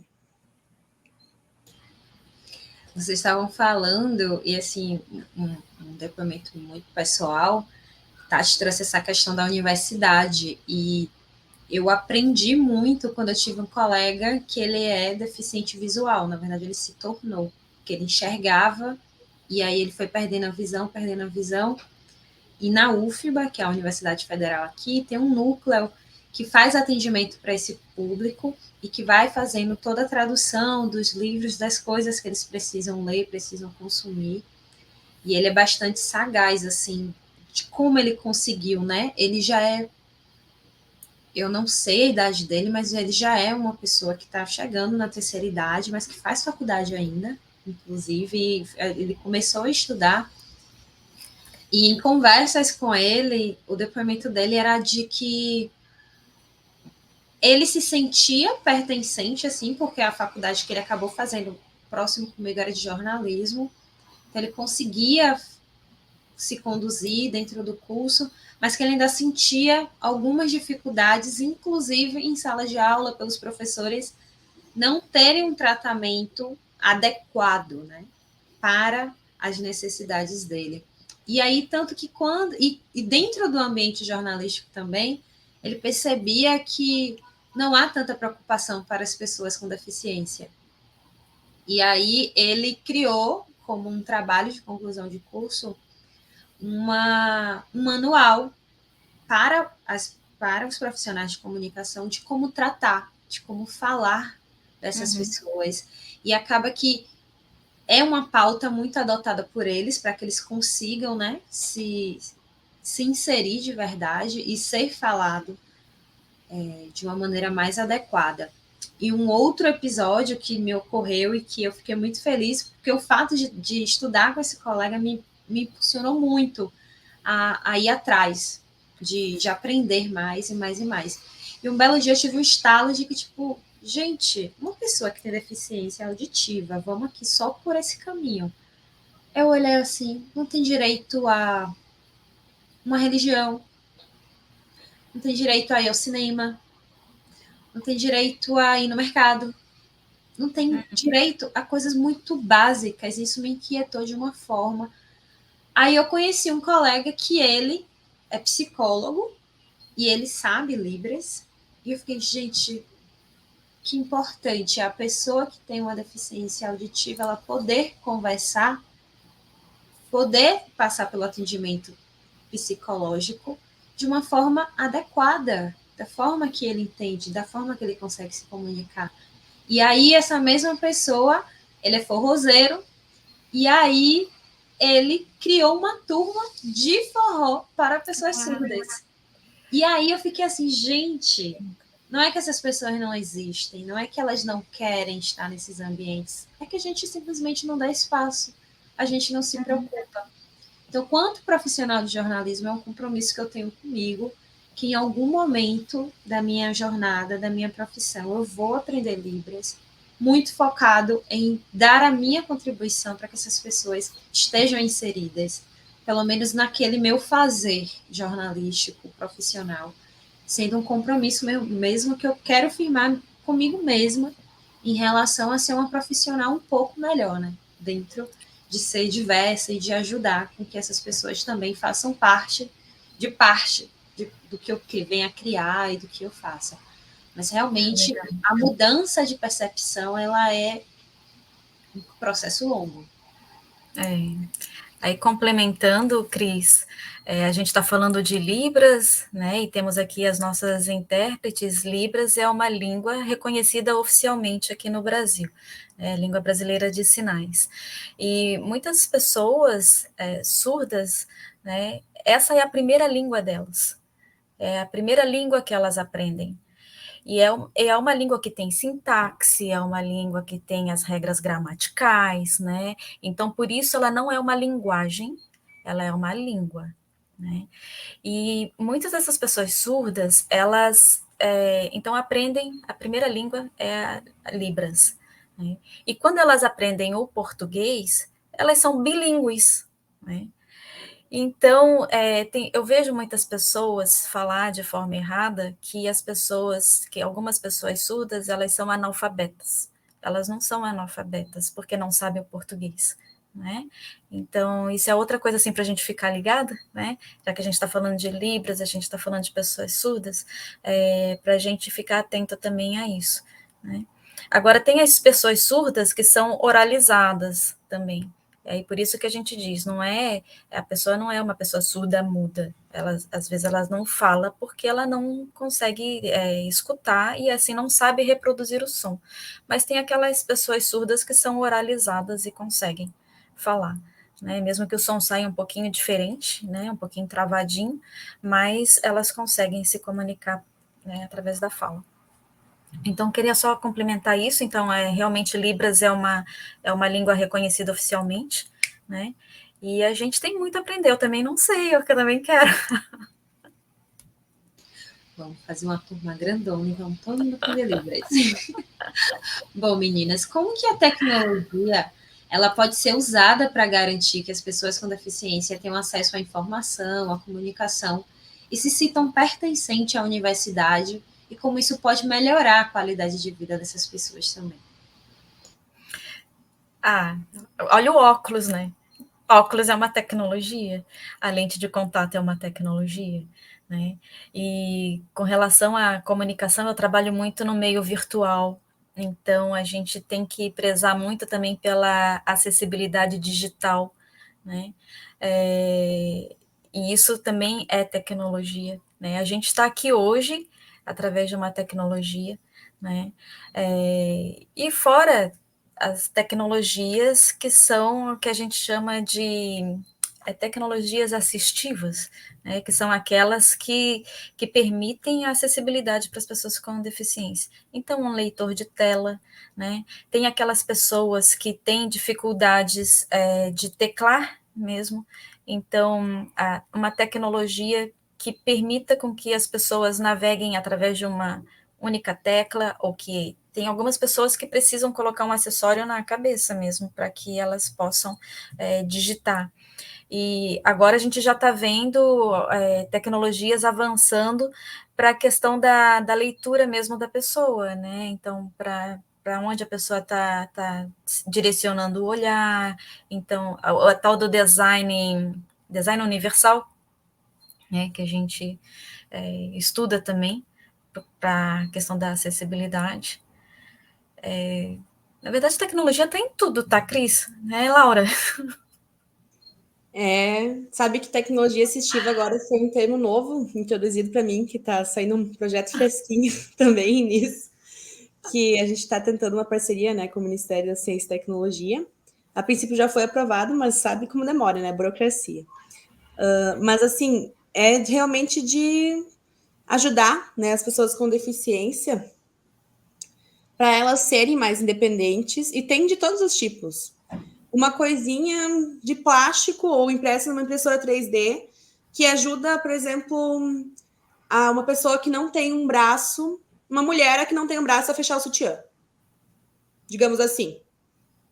Vocês estavam falando, e assim, um depoimento muito pessoal, Tati trouxe essa questão da universidade, e eu aprendi muito quando eu tive um colega que ele é deficiente visual, na verdade ele se tornou, porque ele enxergava, e aí ele foi perdendo a visão, e na UFBA, que é a Universidade Federal aqui, tem um núcleo que faz atendimento para esse público e que vai fazendo toda a tradução dos livros, das coisas que eles precisam ler, precisam consumir. E ele é bastante sagaz, assim, de como ele conseguiu, né? Ele já é... eu não sei a idade dele, mas ele já é uma pessoa que está chegando na terceira idade, mas que faz faculdade ainda. Inclusive, ele começou a estudar. E em conversas com ele, o depoimento dele era de que ele se sentia pertencente, assim, porque a faculdade que ele acabou fazendo próximo comigo era de jornalismo. Então, ele conseguia se conduzir dentro do curso, mas que ele ainda sentia algumas dificuldades, inclusive em sala de aula, pelos professores não terem um tratamento adequado, né, para as necessidades dele. E aí, tanto que quando. E dentro do ambiente jornalístico também, ele percebia que não há tanta preocupação para as pessoas com deficiência. E aí, ele criou, como um trabalho de conclusão de curso, um manual para os profissionais de comunicação de como tratar, de como falar dessas pessoas. E acaba que é uma pauta muito adotada por eles para que eles consigam, né, se inserir de verdade e ser falado de uma maneira mais adequada. E um outro episódio que me ocorreu e que eu fiquei muito feliz, porque o fato de estudar com esse colega me impulsionou muito a ir atrás, de aprender mais e mais e mais. E um belo dia eu tive um estalo de que, tipo, gente, uma pessoa que tem deficiência auditiva, vamos aqui só por esse caminho. Eu olhei assim, não tem direito a uma religião, não tem direito a ir ao cinema, não tem direito a ir no mercado, não tem direito a coisas muito básicas. Isso me inquietou de uma forma. Aí eu conheci um colega que ele é psicólogo e ele sabe Libras. E eu fiquei, gente, que importante a pessoa que tem uma deficiência auditiva ela poder conversar, poder passar pelo atendimento psicológico de uma forma adequada, da forma que ele entende, da forma que ele consegue se comunicar. E aí essa mesma pessoa, ele é forrozeiro, e aí ele criou uma turma de forró para pessoas surdas. E aí eu fiquei assim, gente, não é que essas pessoas não existem, não é que elas não querem estar nesses ambientes, é que a gente simplesmente não dá espaço, a gente não se preocupa. Então, quanto profissional de jornalismo, é um compromisso que eu tenho comigo, que em algum momento da minha jornada, da minha profissão, eu vou aprender Libras, muito focado em dar a minha contribuição para que essas pessoas estejam inseridas, pelo menos naquele meu fazer jornalístico, profissional, sendo um compromisso mesmo que eu quero firmar comigo mesma em relação a ser uma profissional um pouco melhor, né? Dentro de ser diversa e de ajudar com que essas pessoas também façam parte do que eu venha a criar e do que eu faça. Mas realmente a mudança de percepção ela é um processo longo. Aí, complementando, Cris, a gente está falando de Libras, né? E temos aqui as nossas intérpretes. Libras é uma língua reconhecida oficialmente aqui no Brasil, língua brasileira de sinais. E muitas pessoas surdas, né? Essa é a primeira língua delas, é a primeira língua que elas aprendem. E é uma língua que tem sintaxe, é uma língua que tem as regras gramaticais, né? Então, por isso, ela não é uma linguagem, ela é uma língua, né? E muitas dessas pessoas surdas, elas, então, aprendem, a primeira língua é a Libras, né? E quando elas aprendem o português, elas são bilíngues, né? Então, eu vejo muitas pessoas falar de forma errada que algumas pessoas surdas, elas são analfabetas. Elas não são analfabetas, porque não sabem o português, né? Então, isso é outra coisa, assim, para a gente ficar ligada, né? Já que a gente está falando de Libras, a gente está falando de pessoas surdas, para a gente ficar atenta também a isso, né? Agora, tem as pessoas surdas que são oralizadas também. E por isso que a gente diz, a pessoa não é uma pessoa surda muda, às vezes ela não fala porque ela não consegue escutar e assim não sabe reproduzir o som. Mas tem aquelas pessoas surdas que são oralizadas e conseguem falar, né? Mesmo que o som saia um pouquinho diferente, né? Um pouquinho travadinho, mas elas conseguem se comunicar né, através da fala. Então, queria só complementar isso. Então, realmente Libras é uma língua reconhecida oficialmente, né? E a gente tem muito a aprender. Eu também não sei, eu também quero. Vamos fazer uma turma grandona e vamos todo mundo aprender Libras. Bom, meninas, como que a tecnologia ela pode ser usada para garantir que as pessoas com deficiência tenham acesso à informação, à comunicação e se sintam pertencentes à universidade e como isso pode melhorar a qualidade de vida dessas pessoas também? Olha o óculos, né? Óculos é uma tecnologia, a lente de contato é uma tecnologia, né? E com relação à comunicação, eu trabalho muito no meio virtual, então a gente tem que prezar muito também pela acessibilidade digital, né? E isso também é tecnologia, né? A gente está aqui hoje através de uma tecnologia, né? E fora as tecnologias que são o que a gente chama de tecnologias assistivas, né, que são aquelas que permitem a acessibilidade para as pessoas com deficiência. Então, um leitor de tela, né, tem aquelas pessoas que têm dificuldades de teclar mesmo, então, uma tecnologia que permita com que as pessoas naveguem através de uma única tecla, ou que tem algumas pessoas que precisam colocar um acessório na cabeça mesmo, para que elas possam digitar. E agora a gente já está vendo tecnologias avançando para a questão da leitura mesmo da pessoa, né? Então, para onde a pessoa está direcionando o olhar, então, a tal do design universal, né, que a gente estuda também, para a questão da acessibilidade. Na verdade, a tecnologia está em tudo, tá, Cris? Né, Laura? Sabe que tecnologia assistiva agora foi um termo novo introduzido para mim, que está saindo um projeto fresquinho também nisso, que a gente está tentando uma parceria, né, com o Ministério da Ciência e Tecnologia. A princípio já foi aprovado, mas sabe como demora, né? Burocracia. Mas, assim, é realmente de ajudar, né, as pessoas com deficiência para elas serem mais independentes, e tem de todos os tipos. Uma coisinha de plástico ou impressa numa impressora 3D que ajuda, por exemplo, a uma pessoa que não tem um braço, uma mulher que não tem um braço a fechar o sutiã. Digamos assim,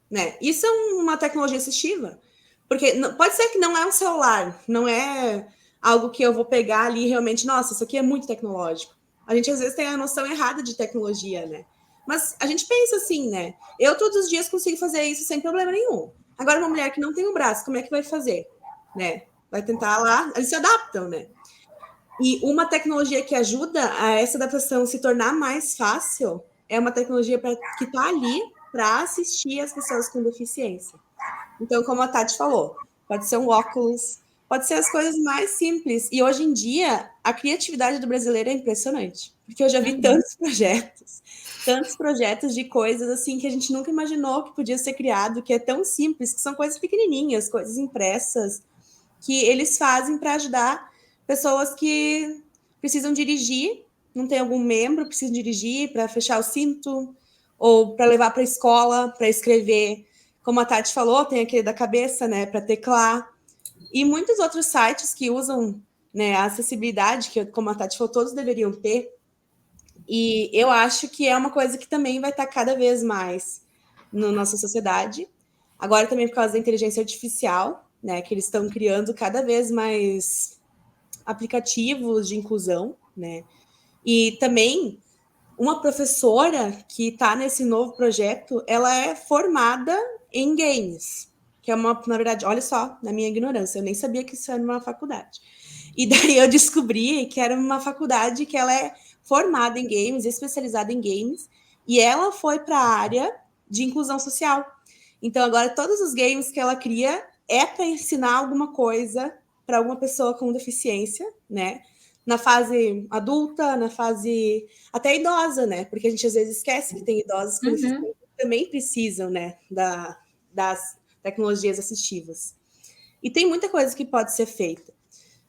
né? Isso é uma tecnologia assistiva, porque pode ser que não é um celular, não é algo que eu vou pegar ali e realmente, nossa, isso aqui é muito tecnológico. A gente às vezes tem a noção errada de tecnologia, né? Mas a gente pensa assim, né? Eu todos os dias consigo fazer isso sem problema nenhum. Agora, uma mulher que não tem um braço, como é que vai fazer? Né? Vai tentar lá, eles se adaptam, né? E uma tecnologia que ajuda a essa adaptação se tornar mais fácil é uma tecnologia que está ali para assistir as pessoas com deficiência. Então, como a Tati falou, pode ser um óculos, pode ser as coisas mais simples. E hoje em dia, a criatividade do brasileiro é impressionante, porque eu já vi tantos projetos de coisas assim que a gente nunca imaginou que podia ser criado, que é tão simples, que são coisas pequenininhas, coisas impressas, que eles fazem para ajudar pessoas que precisam dirigir, não tem algum membro, precisam dirigir para fechar o cinto, ou para levar para a escola, para escrever. Como a Tati falou, tem aquele da cabeça, né, para teclar. E muitos outros sites que usam, né, a acessibilidade, que, como a Tati falou, todos deveriam ter. E eu acho que é uma coisa que também vai estar cada vez mais na nossa sociedade. Agora também por causa da inteligência artificial, né, que eles estão criando cada vez mais aplicativos de inclusão, né? E também uma professora que está nesse novo projeto, ela é formada em games, que é uma, na verdade, olha só, na minha ignorância, eu nem sabia que isso era uma faculdade. E daí eu descobri que era uma faculdade que ela é formada em games, especializada em games, e ela foi para a área de inclusão social. Então agora todos os games que ela cria é para ensinar alguma coisa para alguma pessoa com deficiência, né? Na fase adulta, na fase até idosa, né? Porque a gente às vezes esquece que tem idosos com deficiência que também precisam, né, das tecnologias assistivas. E tem muita coisa que pode ser feita.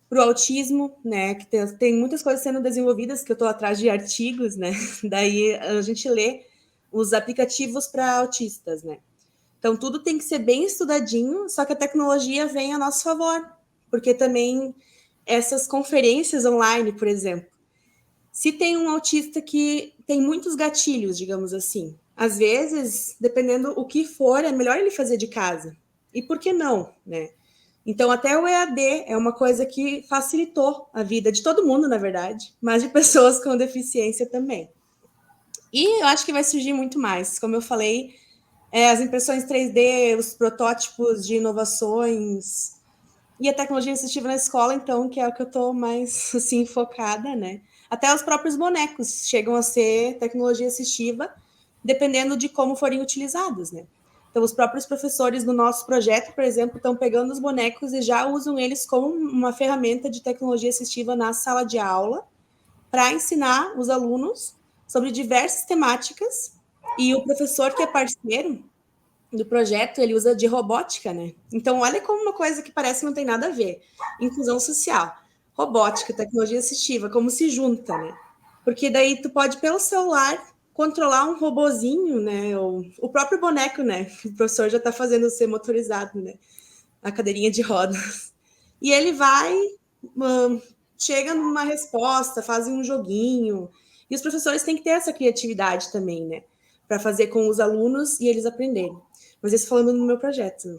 para o autismo, né? Que tem muitas coisas sendo desenvolvidas, que eu estou atrás de artigos, né? Daí a gente lê os aplicativos para autistas, né? Então, tudo tem que ser bem estudadinho, só que a tecnologia vem a nosso favor, porque também essas conferências online, por exemplo, se tem um autista que tem muitos gatilhos, digamos assim, às vezes, dependendo o que for, é melhor ele fazer de casa. E por que não, né? Então, até o EAD é uma coisa que facilitou a vida de todo mundo, na verdade, mas de pessoas com deficiência também. E eu acho que vai surgir muito mais. Como eu falei, as impressões 3D, os protótipos de inovações e a tecnologia assistiva na escola, então, que é o que eu estou mais assim, focada, né? Até os próprios bonecos chegam a ser tecnologia assistiva, dependendo de como forem utilizados, né? Então, os próprios professores do nosso projeto, por exemplo, estão pegando os bonecos e já usam eles como uma ferramenta de tecnologia assistiva na sala de aula para ensinar os alunos sobre diversas temáticas. E o professor que é parceiro do projeto, ele usa de robótica, né? Então, olha como uma coisa que parece que não tem nada a ver. Inclusão social, robótica, tecnologia assistiva, como se junta, né? Porque daí tu pode, pelo celular, controlar um robozinho, né? Ou o próprio boneco, né? O professor já está fazendo ser motorizado, né? A cadeirinha de rodas. E ele vai, chega numa resposta, faz um joguinho. E os professores têm que ter essa criatividade também, né? Para fazer com os alunos e eles aprenderem. Mas isso falando no meu projeto,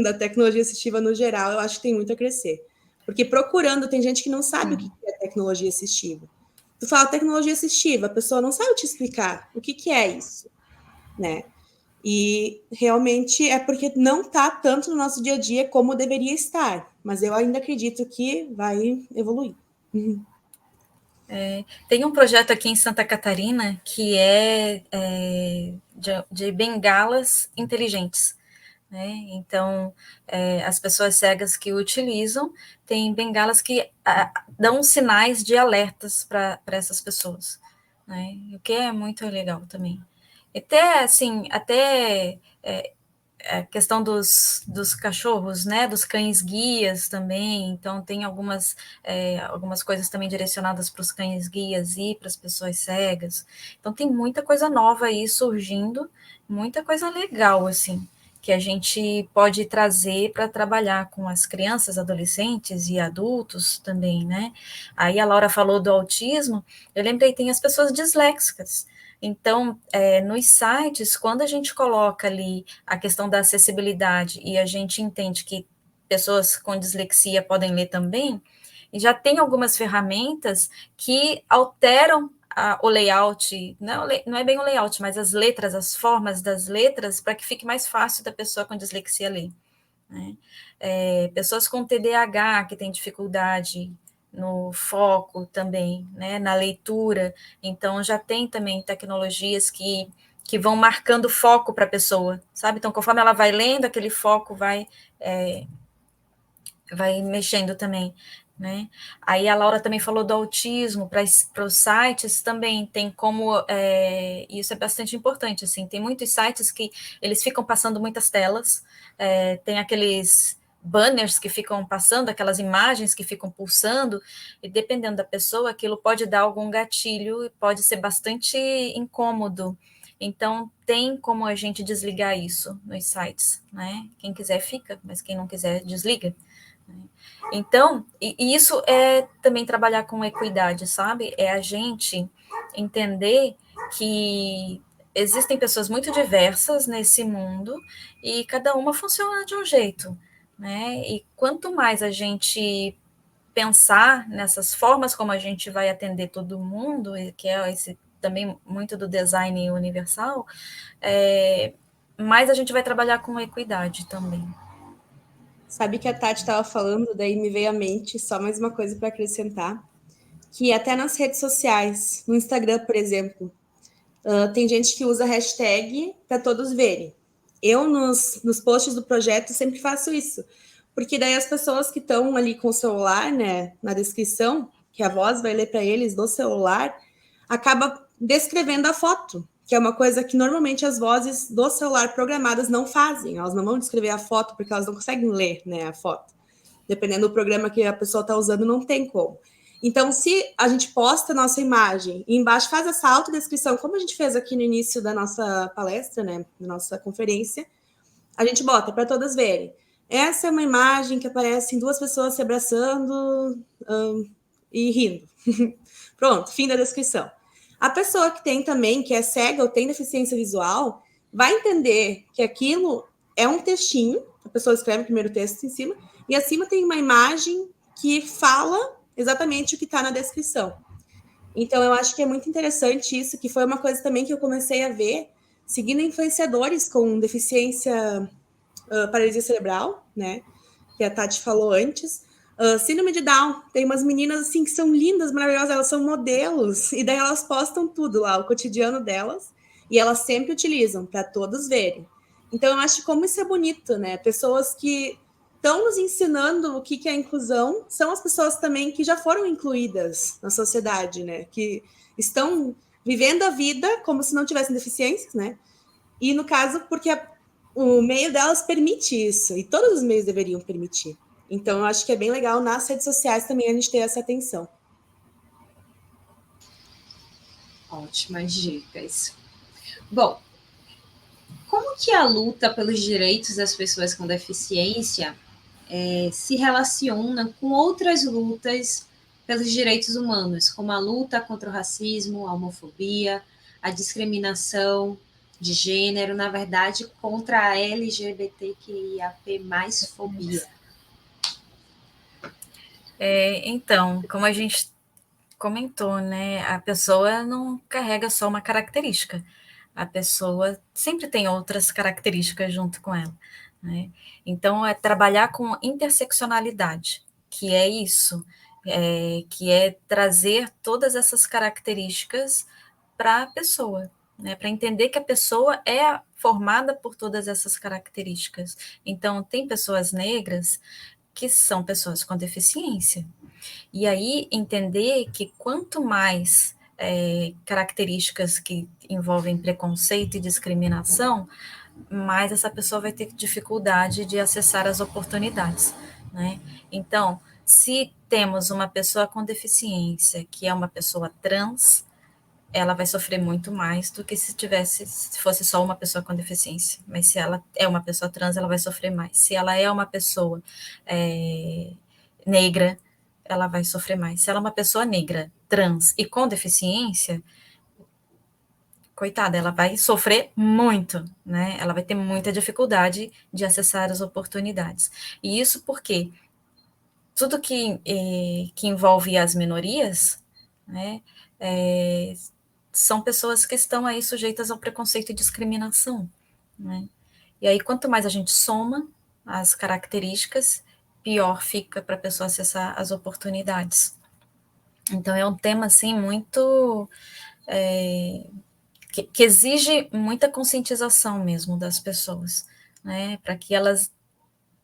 da tecnologia assistiva no geral, eu acho que tem muito a crescer. Porque procurando, tem gente que não sabe o que é tecnologia assistiva. Tu fala tecnologia assistiva, a pessoa não sabe te explicar o que é isso, né? E realmente é porque não está tanto no nosso dia a dia como deveria estar. Mas eu ainda acredito que vai evoluir. Tem um projeto aqui em Santa Catarina que é de bengalas inteligentes. Né? Então, as pessoas cegas que utilizam têm bengalas que dão sinais de alertas para essas pessoas, né? O que é muito legal também. Até, assim, a questão dos cachorros, né, dos cães guias também, então tem algumas coisas também direcionadas para os cães guias e para as pessoas cegas, então tem muita coisa nova aí surgindo, muita coisa legal, assim, que a gente pode trazer para trabalhar com as crianças, adolescentes e adultos também, né, aí a Laura falou do autismo, eu lembrei, tem as pessoas disléxicas. Então, nos sites, quando a gente coloca ali a questão da acessibilidade e a gente entende que pessoas com dislexia podem ler também, e já tem algumas ferramentas que alteram o layout, não é bem o layout, mas as letras, as formas das letras, para que fique mais fácil da pessoa com dislexia ler. Né? Pessoas com TDAH, que têm dificuldade no foco também, né, na leitura, então já tem também tecnologias que vão marcando foco para a pessoa, sabe? Então, conforme ela vai lendo, aquele foco vai mexendo também, né? Aí a Laura também falou do autismo, para os sites também tem como, isso é bastante importante, assim, tem muitos sites que eles ficam passando muitas telas, tem aqueles banners que ficam passando, aquelas imagens que ficam pulsando, e dependendo da pessoa, aquilo pode dar algum gatilho e pode ser bastante incômodo. Então, tem como a gente desligar isso nos sites, né? Quem quiser fica, mas quem não quiser, desliga. Então, e isso é também trabalhar com equidade, sabe? É a gente entender que existem pessoas muito diversas nesse mundo e cada uma funciona de um jeito, né? E quanto mais a gente pensar nessas formas como a gente vai atender todo mundo, que é esse também muito do design universal, mais a gente vai trabalhar com equidade também. Sabe que a Tati estava falando, daí me veio à mente só mais uma coisa para acrescentar, que até nas redes sociais, no Instagram, por exemplo, tem gente que usa hashtag para todos verem. Eu, nos posts do projeto, sempre faço isso, porque daí as pessoas que estão ali com o celular, né, na descrição, que a voz vai ler para eles do celular, acaba descrevendo a foto, que é uma coisa que normalmente as vozes do celular programadas não fazem. Elas não vão descrever a foto porque elas não conseguem ler, né, a foto. Dependendo do programa que a pessoa está usando, não tem como. Então, se a gente posta a nossa imagem e embaixo faz essa autodescrição, como a gente fez aqui no início da nossa palestra, né, da nossa conferência, a gente bota para todas verem. Essa é uma imagem que aparece em duas pessoas se abraçando e rindo. Pronto, fim da descrição. A pessoa que tem também, que é cega ou tem deficiência visual, vai entender que aquilo é um textinho, a pessoa escreve o primeiro texto em cima, e acima tem uma imagem que fala exatamente o que está na descrição. Então, eu acho que é muito interessante isso, que foi uma coisa também que eu comecei a ver, seguindo influenciadores com deficiência, paralisia cerebral, né? Que a Tati falou antes. Síndrome de Down, tem umas meninas assim que são lindas, maravilhosas, elas são modelos, e daí elas postam tudo lá, o cotidiano delas, e elas sempre utilizam para todos verem. Então, eu acho como isso é bonito, né? Pessoas que estão nos ensinando o que é inclusão são as pessoas também que já foram incluídas na sociedade, né? Que estão vivendo a vida como se não tivessem deficiências, né? E no caso, porque o meio delas permite isso, e todos os meios deveriam permitir. Então, eu acho que é bem legal nas redes sociais também a gente ter essa atenção. Ótimas dicas. Bom, como que a luta pelos direitos das pessoas com deficiência se relaciona com outras lutas pelos direitos humanos, como a luta contra o racismo, a homofobia, a discriminação de gênero, na verdade, contra a LGBTQIAP+ fobia? Então, como a gente comentou, né, a pessoa não carrega só uma característica, a pessoa sempre tem outras características junto com ela, né? Então, é trabalhar com interseccionalidade, que é isso, que é trazer todas essas características para a pessoa, né, para entender que a pessoa é formada por todas essas características. Então, tem pessoas negras que são pessoas com deficiência, e aí entender que quanto mais características que envolvem preconceito e discriminação, mais essa pessoa vai ter dificuldade de acessar as oportunidades, né? Então, se temos uma pessoa com deficiência, que é uma pessoa trans, ela vai sofrer muito mais do que se fosse só uma pessoa com deficiência. Mas se ela é uma pessoa trans, ela vai sofrer mais. Se ela é uma pessoa negra, ela vai sofrer mais. Se ela é uma pessoa negra, trans e com deficiência, coitada, ela vai sofrer muito, né? Ela vai ter muita dificuldade de acessar as oportunidades. E isso porque tudo que envolve as minorias, né, são pessoas que estão aí sujeitas ao preconceito e discriminação, né? E aí, quanto mais a gente soma as características, pior fica para a pessoa acessar as oportunidades. Então, é um tema, assim, muito... que exige muita conscientização mesmo das pessoas, né? Para que elas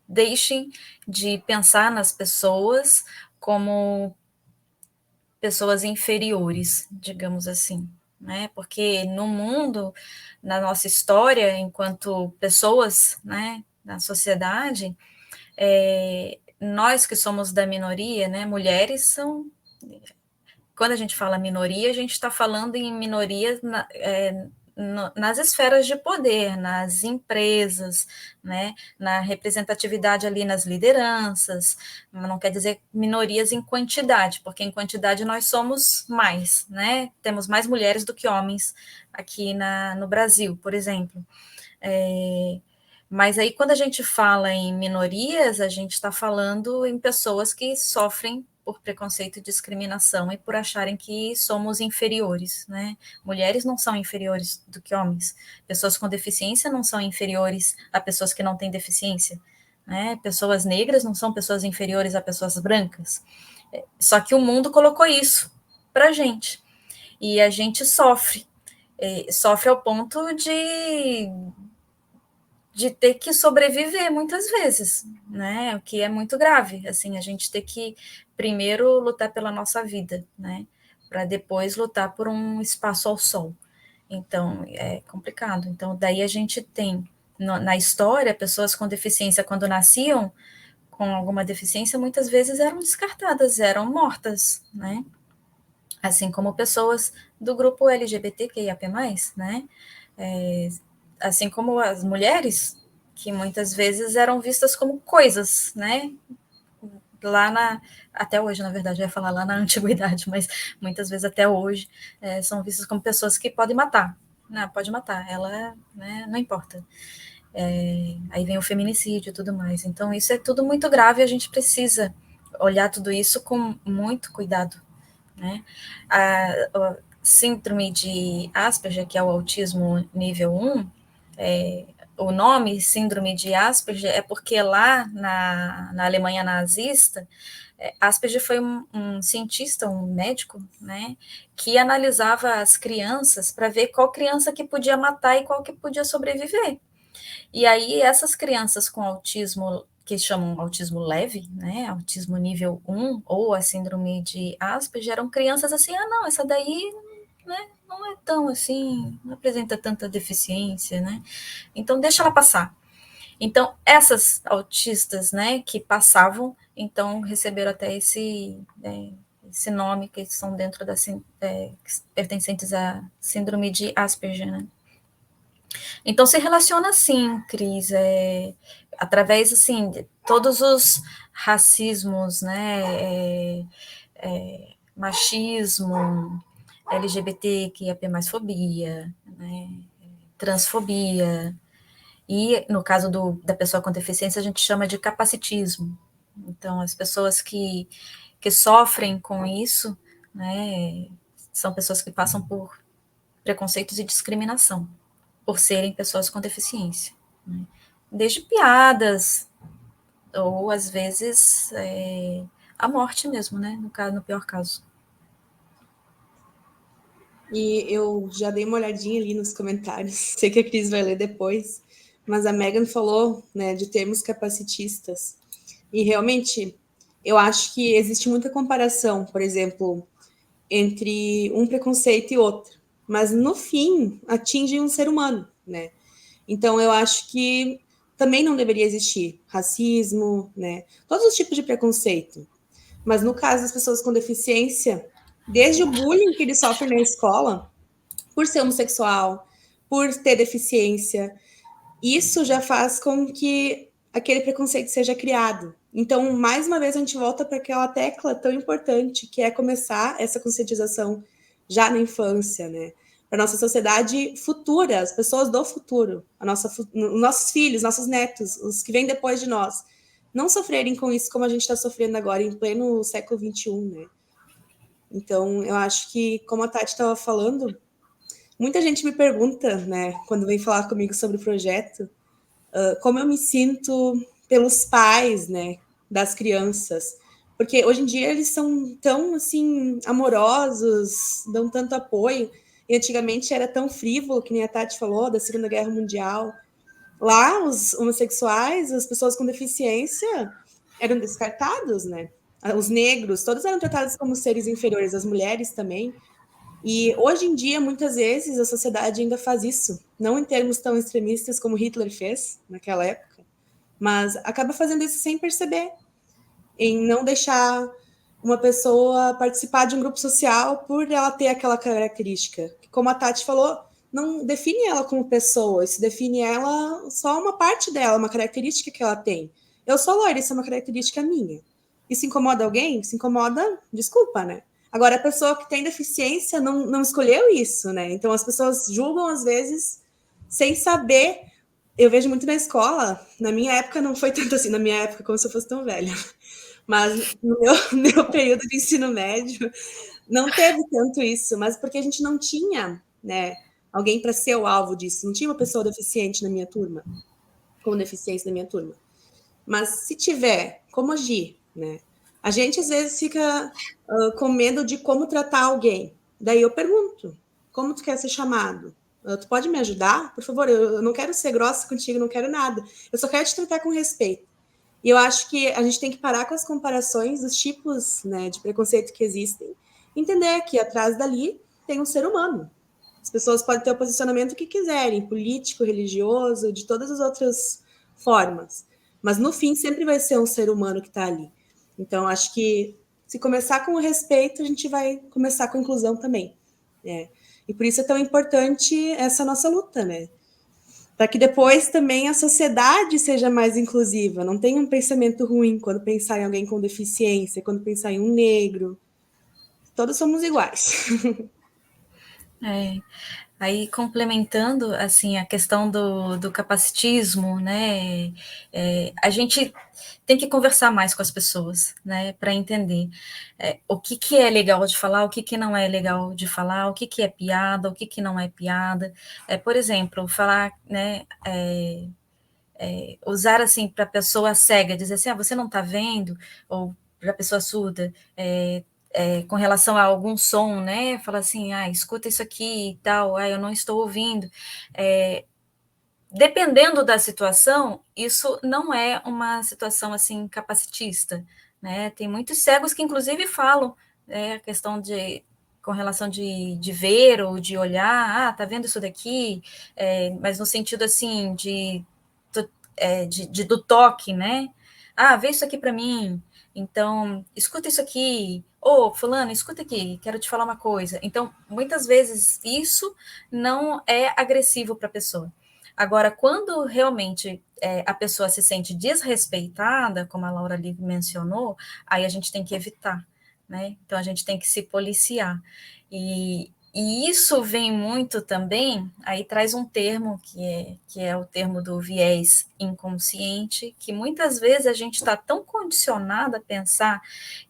deixem de pensar nas pessoas como pessoas inferiores, digamos assim, né? Porque no mundo, na nossa história, enquanto pessoas, né, na sociedade, nós que somos da minoria, né, mulheres são... Quando a gente fala minoria, a gente está falando em minorias nas esferas de poder, nas empresas, né, na representatividade ali nas lideranças, não quer dizer minorias em quantidade, porque em quantidade nós somos mais, né, temos mais mulheres do que homens aqui no Brasil, por exemplo. Mas aí quando a gente fala em minorias, a gente está falando em pessoas que sofrem por preconceito e discriminação e por acharem que somos inferiores, né? Mulheres não são inferiores do que homens, pessoas com deficiência não são inferiores a pessoas que não têm deficiência, né? Pessoas negras não são pessoas inferiores a pessoas brancas. Só que o mundo colocou isso para a gente, e a gente sofre ao ponto de ter que sobreviver muitas vezes, né? O que é muito grave, assim, a gente ter que primeiro lutar pela nossa vida, né? Para depois lutar por um espaço ao sol. Então, é complicado. Então, daí a gente tem na história pessoas com deficiência quando nasciam com alguma deficiência, muitas vezes eram descartadas, eram mortas, né? Assim como pessoas do grupo LGBTQIAP+, né? Assim como as mulheres, que muitas vezes eram vistas como coisas, né? Até hoje, na verdade, eu ia falar lá na antiguidade, mas muitas vezes até hoje são vistas como pessoas que podem matar. Não, pode matar, ela, né, não importa. Aí vem o feminicídio e tudo mais. Então, isso é tudo muito grave e a gente precisa olhar tudo isso com muito cuidado, né? A síndrome de Asperger, que é o autismo nível 1, o nome síndrome de Asperger é porque lá na Alemanha nazista, Asperger foi um cientista, um médico, né, que analisava as crianças para ver qual criança que podia matar e qual que podia sobreviver. E aí essas crianças com autismo, que chamam autismo leve, né, autismo nível 1, ou a síndrome de Asperger, eram crianças assim, não, essa daí, né, não é tão assim, não apresenta tanta deficiência, né, então deixa ela passar. Então, essas autistas, né, que passavam, então receberam até esse nome, que são dentro da, pertencentes à síndrome de Asperger, né. Então, se relaciona assim, Cris, através, assim, de todos os racismos, né, machismo, LGBTQIAP+, fobia, né, transfobia, e no caso da pessoa com deficiência, a gente chama de capacitismo. Então, as pessoas que sofrem com isso, né, são pessoas que passam por preconceitos e discriminação, por serem pessoas com deficiência, né? Desde piadas, ou às vezes a morte mesmo, né? No pior caso. E eu já dei uma olhadinha ali nos comentários, sei que a Cris vai ler depois, mas a Megan falou, né, de termos capacitistas. E realmente, eu acho que existe muita comparação, por exemplo, entre um preconceito e outro, mas no fim atinge um ser humano, né? Então eu acho que também não deveria existir racismo, né? Todos os tipos de preconceito. Mas no caso das pessoas com deficiência, desde o bullying que eles sofrem na escola, por ser homossexual, por ter deficiência, isso já faz com que aquele preconceito seja criado. Então, mais uma vez, a gente volta para aquela tecla tão importante, que é começar essa conscientização já na infância, né? Para nossa sociedade futura, as pessoas do futuro, nossos filhos, nossos netos, os que vêm depois de nós, não sofrerem com isso como a gente está sofrendo agora, em pleno século XXI, né? Então, eu acho que, como a Tati estava falando, muita gente me pergunta, né, quando vem falar comigo sobre o projeto, como eu me sinto pelos pais, né, das crianças, porque hoje em dia eles são tão, assim, amorosos, dão tanto apoio, e antigamente era tão frívolo, que nem a Tati falou, da Segunda Guerra Mundial. Lá, os homossexuais, as pessoas com deficiência eram descartados, né? Os negros, todos eram tratados como seres inferiores, as mulheres também. E hoje em dia, muitas vezes, a sociedade ainda faz isso, não em termos tão extremistas como Hitler fez naquela época, mas acaba fazendo isso sem perceber, em não deixar uma pessoa participar de um grupo social por ela ter aquela característica. Como a Tati falou, não define ela como pessoa, isso define ela só uma parte dela, uma característica que ela tem. Eu sou loira, isso é uma característica minha. Isso incomoda alguém? Se incomoda, desculpa, né? Agora, a pessoa que tem deficiência não escolheu isso, né? Então, as pessoas julgam, às vezes, sem saber. Eu vejo muito na escola, na minha época não foi tanto assim, na minha época, como se eu fosse tão velha. Mas no meu período de ensino médio, não teve tanto isso, mas porque a gente não tinha, né, alguém para ser o alvo disso. Não tinha uma pessoa deficiente na minha turma, com deficiência na minha turma. Mas se tiver, como agir, né? A gente às vezes fica com medo de como tratar alguém. Daí eu pergunto, como tu quer ser chamado? Tu pode me ajudar? Por favor, eu não quero ser grossa contigo, não quero nada. Eu só quero te tratar com respeito. E eu acho que a gente tem que parar com as comparações dos tipos, né, de preconceito que existem. Entender que atrás dali tem um ser humano. As pessoas podem ter o posicionamento que quiserem, político, religioso, de todas as outras formas. mas no fim sempre vai ser um ser humano que está ali. Então, acho que se começar com o respeito, a gente vai começar com a inclusão também. Né? E por isso é tão importante essa nossa luta, né? Para que depois também a sociedade seja mais inclusiva, não tenha um pensamento ruim quando pensar em alguém com deficiência, quando pensar em um negro. Todos somos iguais. Aí, complementando, assim, a questão do capacitismo, né, a gente tem que conversar mais com as pessoas, né, para entender o que é legal de falar, o que não é legal de falar, o que é piada, o que não é piada. Por exemplo, falar, né, usar, assim, para a pessoa cega, dizer assim, você não está vendo, ou para a pessoa surda, com relação a algum som, né? Fala assim, escuta isso aqui e tal, eu não estou ouvindo. Dependendo da situação, isso não é uma situação assim capacitista, né? Tem muitos cegos que inclusive falam, a questão de com relação de ver ou de olhar, tá vendo isso daqui, mas no sentido assim do toque, né? Vê isso aqui para mim. Então, escuta isso aqui. Fulano, escuta aqui, quero te falar uma coisa. Então, muitas vezes isso não é agressivo para a pessoa. Agora, quando realmente a pessoa se sente desrespeitada, como a Laura ali mencionou, aí a gente tem que evitar, né? Então, a gente tem que se policiar. E isso vem muito também, aí traz um termo que é o termo do viés inconsciente, que muitas vezes a gente está tão condicionado a pensar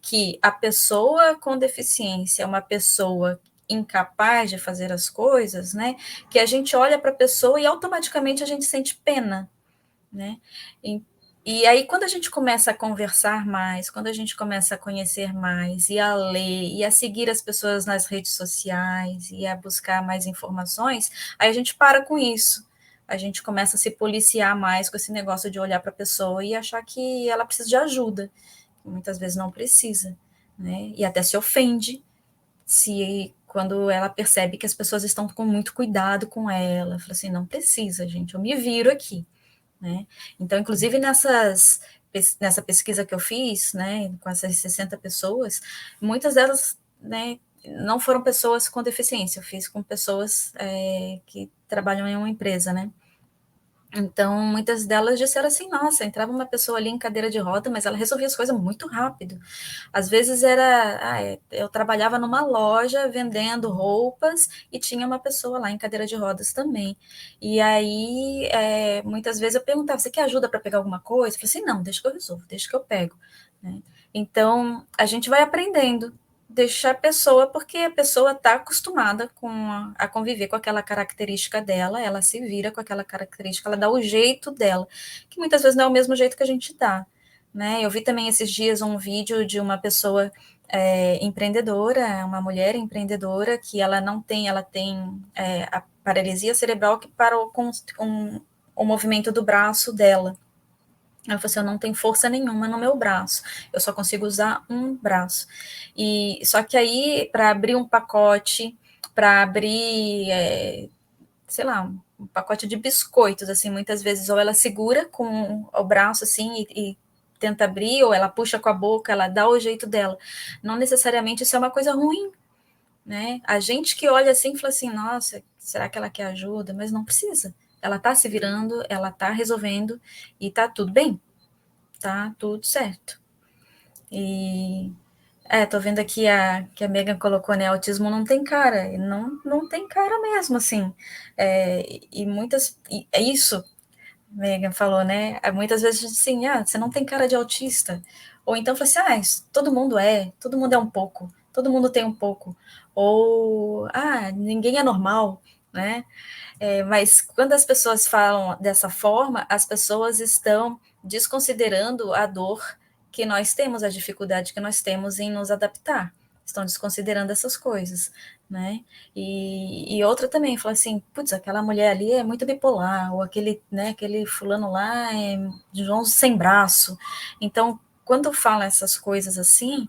que a pessoa com deficiência é uma pessoa incapaz de fazer as coisas, né? Que a gente olha para a pessoa e automaticamente a gente sente pena, né? E aí, quando a gente começa a conversar mais, quando a gente começa a conhecer mais, e a ler, e a seguir as pessoas nas redes sociais, e a buscar mais informações, aí a gente para com isso. A gente começa a se policiar mais com esse negócio de olhar para a pessoa e achar que ela precisa de ajuda. Muitas vezes não precisa, né? E até se ofende se quando ela percebe que as pessoas estão com muito cuidado com ela. Fala assim, não precisa, gente, eu me viro aqui. Né? Então, inclusive nessa pesquisa que eu fiz, né, com essas 60 pessoas, muitas delas, né, não foram pessoas com deficiência, eu fiz com pessoas que trabalham em uma empresa, né? Então, muitas delas disseram assim, nossa, entrava uma pessoa ali em cadeira de roda, mas ela resolvia as coisas muito rápido. Às vezes eu trabalhava numa loja vendendo roupas e tinha uma pessoa lá em cadeira de rodas também. E aí, muitas vezes eu perguntava, você quer ajuda para pegar alguma coisa? Eu falei assim, não, deixa que eu resolvo, deixa que eu pego. Né? Então, a gente vai aprendendo, deixar a pessoa, porque a pessoa está acostumada a conviver com aquela característica dela, ela se vira com aquela característica, ela dá o jeito dela, que muitas vezes não é o mesmo jeito que a gente dá. Né? Eu vi também esses dias um vídeo de uma pessoa empreendedora, uma mulher empreendedora, que ela tem a paralisia cerebral que parou com o movimento do braço dela. Ela falou assim, eu não tenho força nenhuma no meu braço, eu só consigo usar um braço. E só que aí, para abrir um pacote, para abrir, sei lá, um pacote de biscoitos, assim, muitas vezes, ou ela segura com o braço, assim, e tenta abrir, ou ela puxa com a boca, ela dá o jeito dela. Não necessariamente isso é uma coisa ruim, né? A gente que olha assim, fala assim, nossa, será que ela quer ajuda? Mas não precisa. Ela está se virando, ela está resolvendo, e está tudo bem. Tá tudo certo. E tô vendo aqui que a Megan colocou, né? Autismo não tem cara. E não tem cara mesmo, assim. É isso, Megan falou, né? Muitas vezes assim, você não tem cara de autista. Ou então fala assim, todo mundo é um pouco, todo mundo tem um pouco. Ou, ninguém é normal, né? Mas quando as pessoas falam dessa forma, as pessoas estão desconsiderando a dor que nós temos, a dificuldade que nós temos em nos adaptar. Estão desconsiderando essas coisas, né? E outra também, fala assim, putz, aquela mulher ali é muito bipolar, ou aquele fulano lá é João sem braço. Então, quando falam essas coisas assim,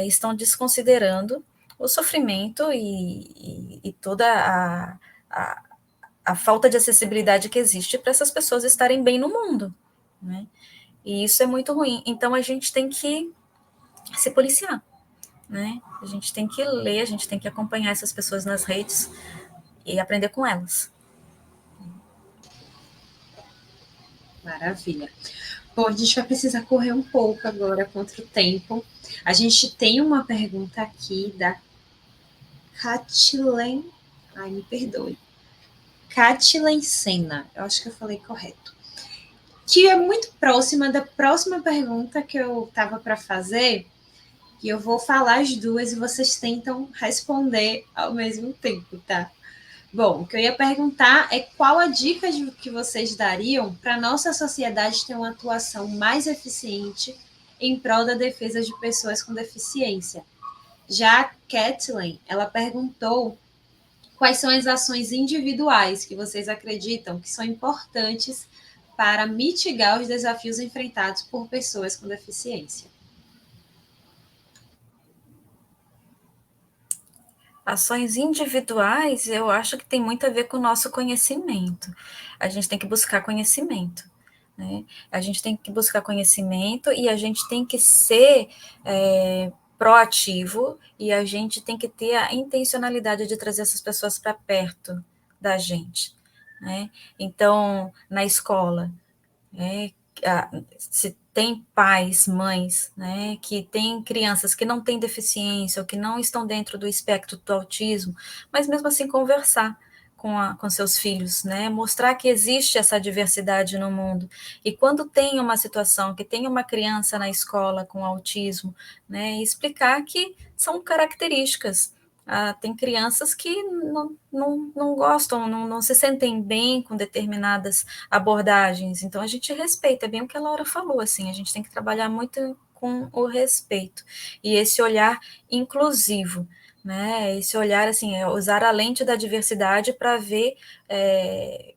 estão desconsiderando o sofrimento e toda a falta de acessibilidade que existe para essas pessoas estarem bem no mundo, né? E isso é muito ruim. Então, a gente tem que se policiar, né? A gente tem que ler, a gente tem que acompanhar essas pessoas nas redes e aprender com elas. Maravilha. Bom, a gente vai precisar correr um pouco agora contra o tempo. A gente tem uma pergunta aqui da Catilen. Ai, me perdoe. Catilen Sena. Eu acho que eu falei correto. Que é muito próxima da próxima pergunta que eu estava para fazer. E eu vou falar as duas e vocês tentam responder ao mesmo tempo, tá? Bom, o que eu ia perguntar é qual a dica que vocês dariam para a nossa sociedade ter uma atuação mais eficiente em prol da defesa de pessoas com deficiência. Já a Kathleen, ela perguntou quais são as ações individuais que vocês acreditam que são importantes para mitigar os desafios enfrentados por pessoas com deficiência. Ações individuais, eu acho que tem muito a ver com o nosso conhecimento. A gente tem que buscar conhecimento, né? A gente tem que buscar conhecimento e a gente tem que ser proativo e a gente tem que ter a intencionalidade de trazer essas pessoas para perto da gente, né? Então, na escola, se tem pais, mães, né, que têm crianças que não têm deficiência ou que não estão dentro do espectro do autismo, mas mesmo assim conversar com seus filhos, né, mostrar que existe essa diversidade no mundo. E quando tem uma situação que tem uma criança na escola com autismo, né, explicar que são características. Tem crianças que não gostam, não se sentem bem com determinadas abordagens, então a gente respeita, é bem o que a Laura falou, assim, a gente tem que trabalhar muito com o respeito, e esse olhar inclusivo, né, esse olhar, assim, usar a lente da diversidade para ver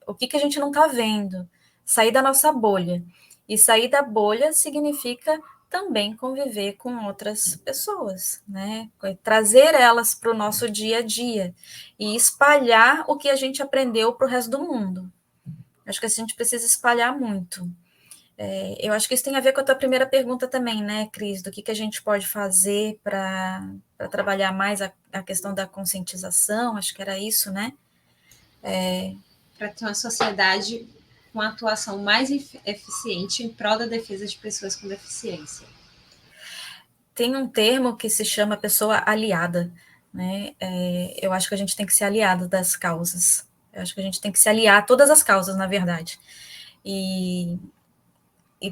o que a gente não está vendo, sair da nossa bolha, e sair da bolha significa também conviver com outras pessoas, né? Trazer elas para o nosso dia a dia e espalhar o que a gente aprendeu para o resto do mundo. Acho que a gente precisa espalhar muito. Eu acho que isso tem a ver com a tua primeira pergunta também, né, Cris? Do que a gente pode fazer para trabalhar mais a questão da conscientização, acho que era isso, né? Para ter uma sociedade com atuação mais eficiente em prol da defesa de pessoas com deficiência. Tem um termo que se chama pessoa aliada, né? Eu acho que a gente tem que ser aliado das causas. Eu acho que a gente tem que se aliar a todas as causas, na verdade. E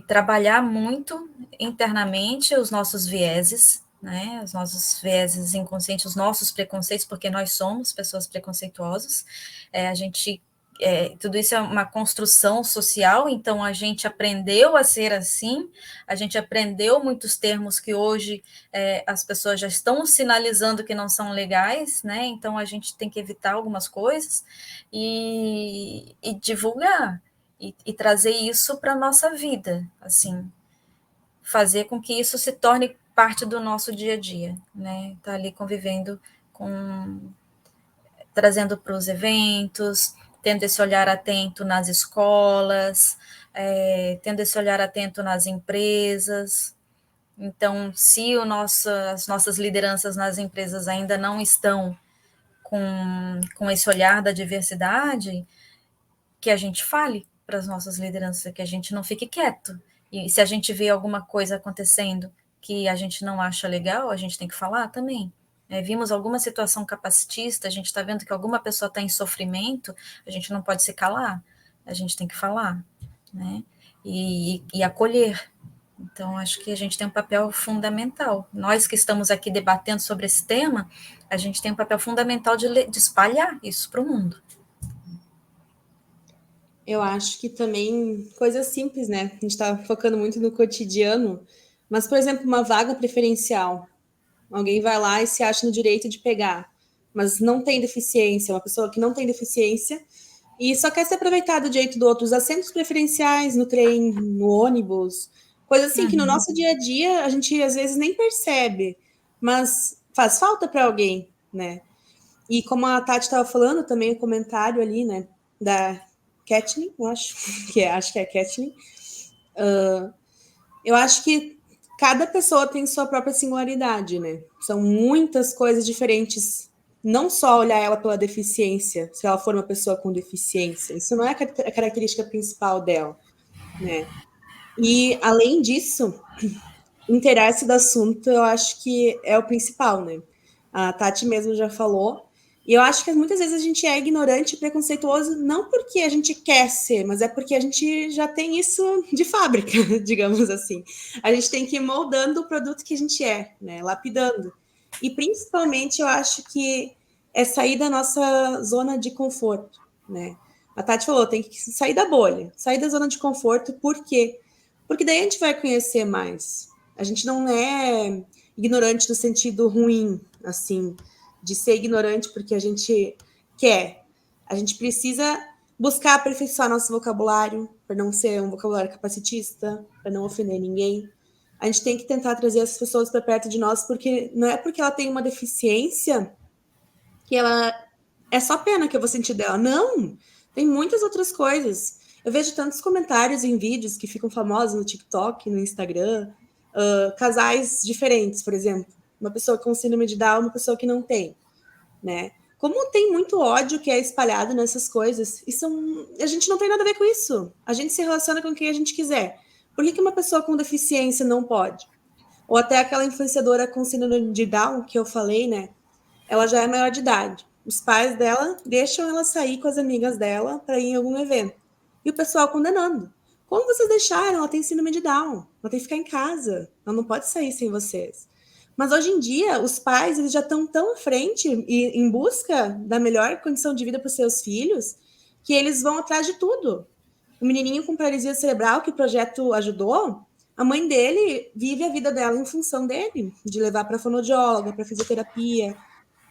trabalhar muito internamente os nossos vieses, né? Os nossos vieses inconscientes, os nossos preconceitos, porque nós somos pessoas preconceituosas. Tudo isso é uma construção social, então a gente aprendeu a ser assim, a gente aprendeu muitos termos que hoje as pessoas já estão sinalizando que não são legais, né? Então a gente tem que evitar algumas coisas e divulgar e trazer isso para a nossa vida, assim, fazer com que isso se torne parte do nosso dia a dia, né? Tá ali convivendo trazendo para os eventos, tendo esse olhar atento nas escolas, tendo esse olhar atento nas empresas. Então, se as nossas lideranças nas empresas ainda não estão com esse olhar da diversidade, que a gente fale para as nossas lideranças, que a gente não fique quieto. E se a gente vê alguma coisa acontecendo que a gente não acha legal, a gente tem que falar também. Vimos alguma situação capacitista, a gente está vendo que alguma pessoa está em sofrimento, a gente não pode se calar, a gente tem que falar, né? E acolher. Então, acho que a gente tem um papel fundamental. Nós que estamos aqui debatendo sobre esse tema, a gente tem um papel fundamental de espalhar isso para o mundo. Eu acho que também coisas simples, né? A gente está focando muito no cotidiano, mas, por exemplo, uma vaga preferencial. Alguém vai lá e se acha no direito de pegar, mas não tem deficiência, uma pessoa que não tem deficiência e só quer se aproveitar do direito do outro, os assentos preferenciais no trem, no ônibus, coisa assim que no nosso dia a dia a gente às vezes nem percebe, mas faz falta para alguém, né? E como a Tati estava falando também, o comentário ali, né, da Kathleen, eu acho que é Kathleen, eu acho que cada pessoa tem sua própria singularidade, né? São muitas coisas diferentes. Não só olhar ela pela deficiência, se ela for uma pessoa com deficiência. Isso não é a característica principal dela, né? E, além disso, inteirar-se do assunto, eu acho que é o principal, né? A Tati mesmo já falou. E eu acho que muitas vezes a gente é ignorante e preconceituoso, não porque a gente quer ser, mas é porque a gente já tem isso de fábrica, digamos assim. A gente tem que ir moldando o produto que a gente é, né? Lapidando. E principalmente eu acho que é sair da nossa zona de conforto, né? A Tati falou, tem que sair da bolha, sair da zona de conforto, por quê? Porque daí a gente vai conhecer mais. A gente não é ignorante no sentido ruim, assim, de ser ignorante porque a gente quer. A gente precisa buscar aperfeiçoar nosso vocabulário, para não ser um vocabulário capacitista, para não ofender ninguém. A gente tem que tentar trazer as pessoas para perto de nós, porque não é porque ela tem uma deficiência que ela é só pena que eu vou sentir dela. Não! Tem muitas outras coisas. Eu vejo tantos comentários em vídeos que ficam famosos no TikTok, no Instagram, casais diferentes, por exemplo. Uma pessoa com síndrome de Down, uma pessoa que não tem, né? Como tem muito ódio que é espalhado nessas coisas, a gente não tem nada a ver com isso. A gente se relaciona com quem a gente quiser. Por que uma pessoa com deficiência não pode? Ou até aquela influenciadora com síndrome de Down, que eu falei, né? Ela já é maior de idade. Os pais dela deixam ela sair com as amigas dela para ir em algum evento. E o pessoal condenando. Como vocês deixaram? Ela tem síndrome de Down. Ela tem que ficar em casa. Ela não pode sair sem vocês. Mas hoje em dia, os pais eles já estão tão à frente e em busca da melhor condição de vida para os seus filhos que eles vão atrás de tudo. O menininho com paralisia cerebral que o projeto ajudou, a mãe dele vive a vida dela em função dele, de levar para fonoaudióloga, para fisioterapia.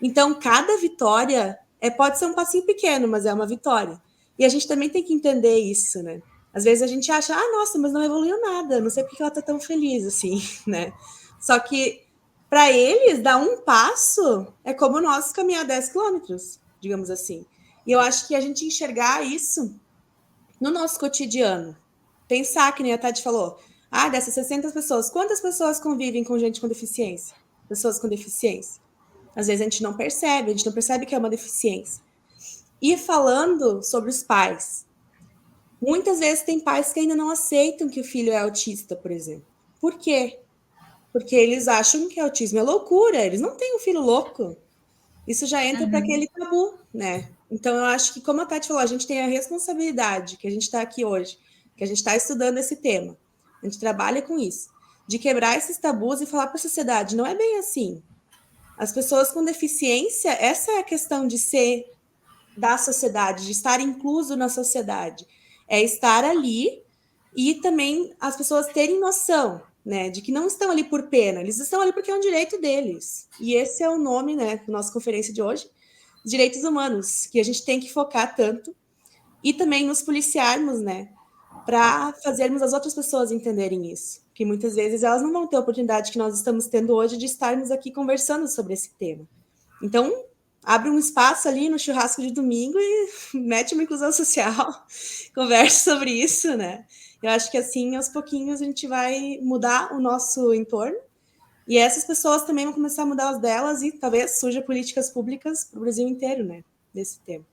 Então, cada vitória pode ser um passinho pequeno, mas é uma vitória. E a gente também tem que entender isso, né? Às vezes a gente acha, nossa, mas não evoluiu nada, não sei por que ela tá tão feliz assim, né? Só que para eles, dar um passo é como nós caminhar 10 quilômetros, digamos assim. E eu acho que a gente enxergar isso no nosso cotidiano, pensar que nem a Tati falou, dessas 60 pessoas, quantas pessoas convivem com gente com deficiência? Pessoas com deficiência. Às vezes a gente não percebe que é uma deficiência. E falando sobre os pais, muitas vezes tem pais que ainda não aceitam que o filho é autista, por exemplo. Por quê? Porque eles acham que autismo é loucura, eles não têm um filho louco. Isso já entra para aquele tabu, né? Então, eu acho que, como a Tati falou, a gente tem a responsabilidade, que a gente está aqui hoje, que a gente está estudando esse tema, a gente trabalha com isso, de quebrar esses tabus e falar para a sociedade, não é bem assim. As pessoas com deficiência, essa é a questão de ser da sociedade, de estar incluso na sociedade. É estar ali e também as pessoas terem noção, né, de que não estão ali por pena, eles estão ali porque é um direito deles. E esse é o nome, né, da nossa conferência de hoje, direitos humanos, que a gente tem que focar tanto e também nos policiarmos, né, para fazermos as outras pessoas entenderem isso. Que muitas vezes elas não vão ter a oportunidade que nós estamos tendo hoje de estarmos aqui conversando sobre esse tema. Então, abre um espaço ali no churrasco de domingo e mete uma inclusão social, conversa sobre isso, né? Eu acho que assim, aos pouquinhos, a gente vai mudar o nosso entorno e essas pessoas também vão começar a mudar as delas e talvez surja políticas públicas para o Brasil inteiro, né? Desse tema.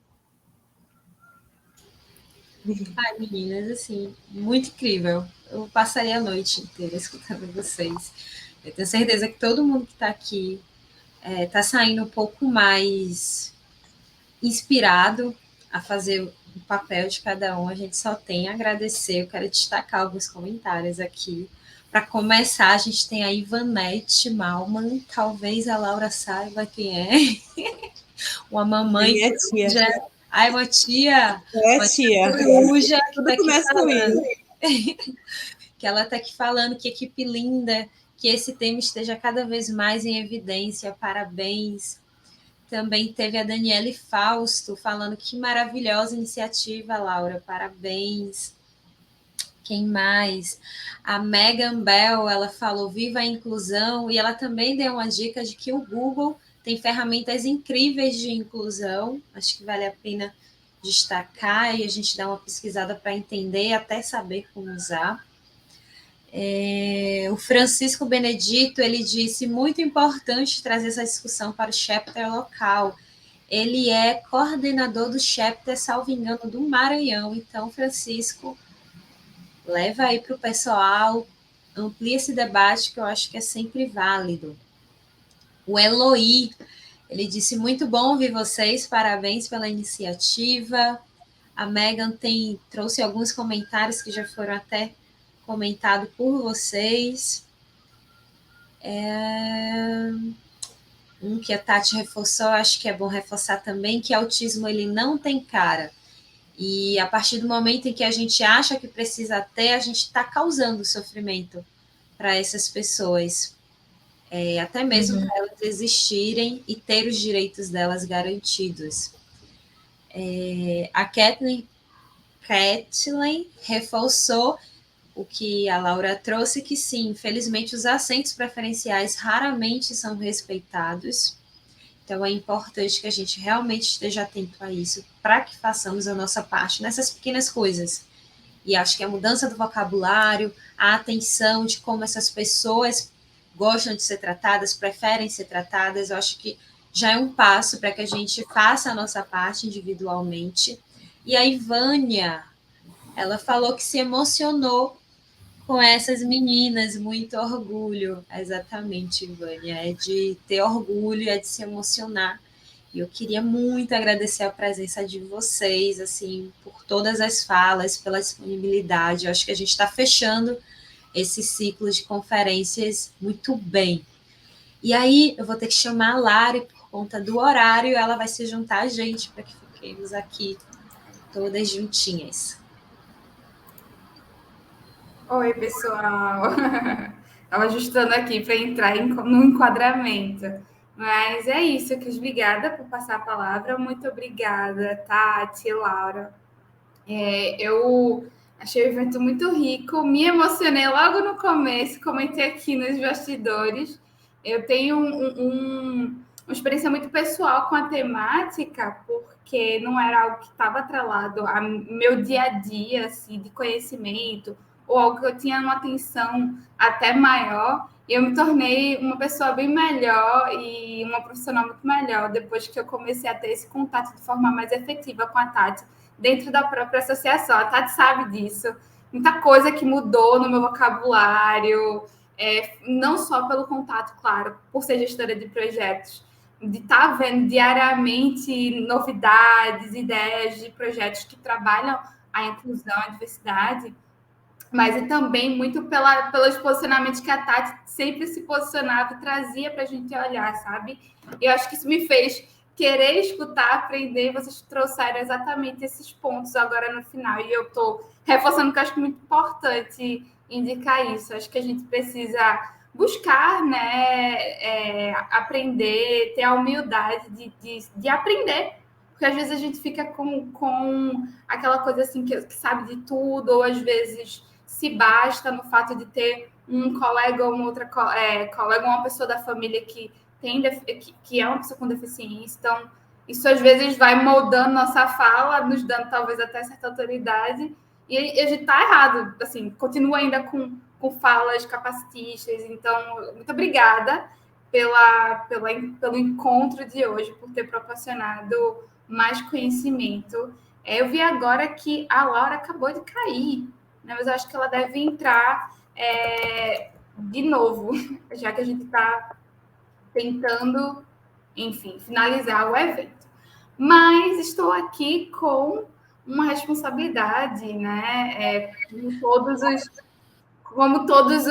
Ai, meninas, assim, muito incrível. Eu passaria a noite inteira escutando vocês. Eu tenho certeza que todo mundo que está aqui está saindo um pouco mais inspirado a fazer o papel de cada um. A gente só tem a agradecer. Eu quero destacar alguns comentários aqui. Para começar, a gente tem a Ivanete Malman, talvez a Laura saiba quem é. Uma mamãe Minha tia. Ai, uma tia. Uma tia. Coruja, tudo tá começa comigo. Que ela está aqui falando, que equipe linda, que esse tema esteja cada vez mais em evidência. Parabéns. Também teve a Daniele Fausto falando que maravilhosa iniciativa, Laura, parabéns. Quem mais? A Megan Bell, ela falou viva a inclusão, e ela também deu uma dica de que o Google tem ferramentas incríveis de inclusão, acho que vale a pena destacar e a gente dar uma pesquisada para entender, até saber como usar. O Francisco Benedito, ele disse, muito importante trazer essa discussão para o chapter local. Ele é coordenador do chapter, salvo engano, do Maranhão. Então, Francisco, leva aí para o pessoal, amplia esse debate, que eu acho que é sempre válido. O Eloy, ele disse, muito bom ouvir vocês, parabéns pela iniciativa. A Megan trouxe alguns comentários que já foram até comentados por vocês. Um que a Tati reforçou, acho que é bom reforçar também, que autismo ele não tem cara. E a partir do momento em que a gente acha que precisa ter, a gente está causando sofrimento para essas pessoas. Até mesmo para elas existirem e ter os direitos delas garantidos. A Kathleen reforçou o que a Laura trouxe, que sim, infelizmente os assentos preferenciais raramente são respeitados. Então é importante que a gente realmente esteja atento a isso, para que façamos a nossa parte nessas pequenas coisas. E acho que a mudança do vocabulário, a atenção de como essas pessoas gostam de ser tratadas, preferem ser tratadas, eu acho que já é um passo para que a gente faça a nossa parte individualmente. E a Ivânia, ela falou que se emocionou com essas meninas, muito orgulho. Exatamente, Ivânia, é de ter orgulho, é de se emocionar. E eu queria muito agradecer a presença de vocês, assim, por todas as falas, pela disponibilidade. Eu acho que a gente está fechando esse ciclo de conferências muito bem. E aí, eu vou ter que chamar a Lari por conta do horário, ela vai se juntar a gente para que fiquemos aqui todas juntinhas. Oi, pessoal. Estava ajustando aqui para entrar no enquadramento. Mas é isso, Cris. Obrigada por passar a palavra. Muito obrigada, Tati, Laura. Eu achei o evento muito rico. Me emocionei logo no começo, comentei aqui nos bastidores. Eu tenho uma experiência muito pessoal com a temática, porque não era algo que estava atrelado ao meu dia a dia, assim, de conhecimento, ou algo que eu tinha uma atenção até maior. E eu me tornei uma pessoa bem melhor e uma profissional muito melhor depois que eu comecei a ter esse contato de forma mais efetiva com a Tati dentro da própria associação. A Tati sabe disso. Muita coisa que mudou no meu vocabulário, não só pelo contato, claro, por ser gestora de projetos, de estar vendo diariamente novidades, ideias de projetos que trabalham a inclusão, a diversidade, mas e também muito pelos posicionamentos que a Tati sempre se posicionava e trazia para a gente olhar, sabe? E eu acho que isso me fez querer escutar, aprender, vocês trouxeram exatamente esses pontos agora no final, e eu estou reforçando que eu acho que é muito importante indicar isso. Acho que a gente precisa buscar, né, aprender, ter a humildade de aprender, porque às vezes a gente fica com aquela coisa assim que sabe de tudo, ou às vezes se basta no fato de ter um colega ou uma outra colega, uma pessoa da família que é uma pessoa com deficiência. Então, isso às vezes vai moldando nossa fala, nos dando talvez até certa autoridade, e a gente está errado, assim, continua ainda com falas capacitistas. Então, muito obrigada pelo encontro de hoje, por ter proporcionado mais conhecimento. Eu vi agora que a Laura acabou de cair, né? Mas eu acho que ela deve entrar de novo, já que a gente está tentando, enfim, finalizar o evento. Mas estou aqui com uma responsabilidade, né? Como todos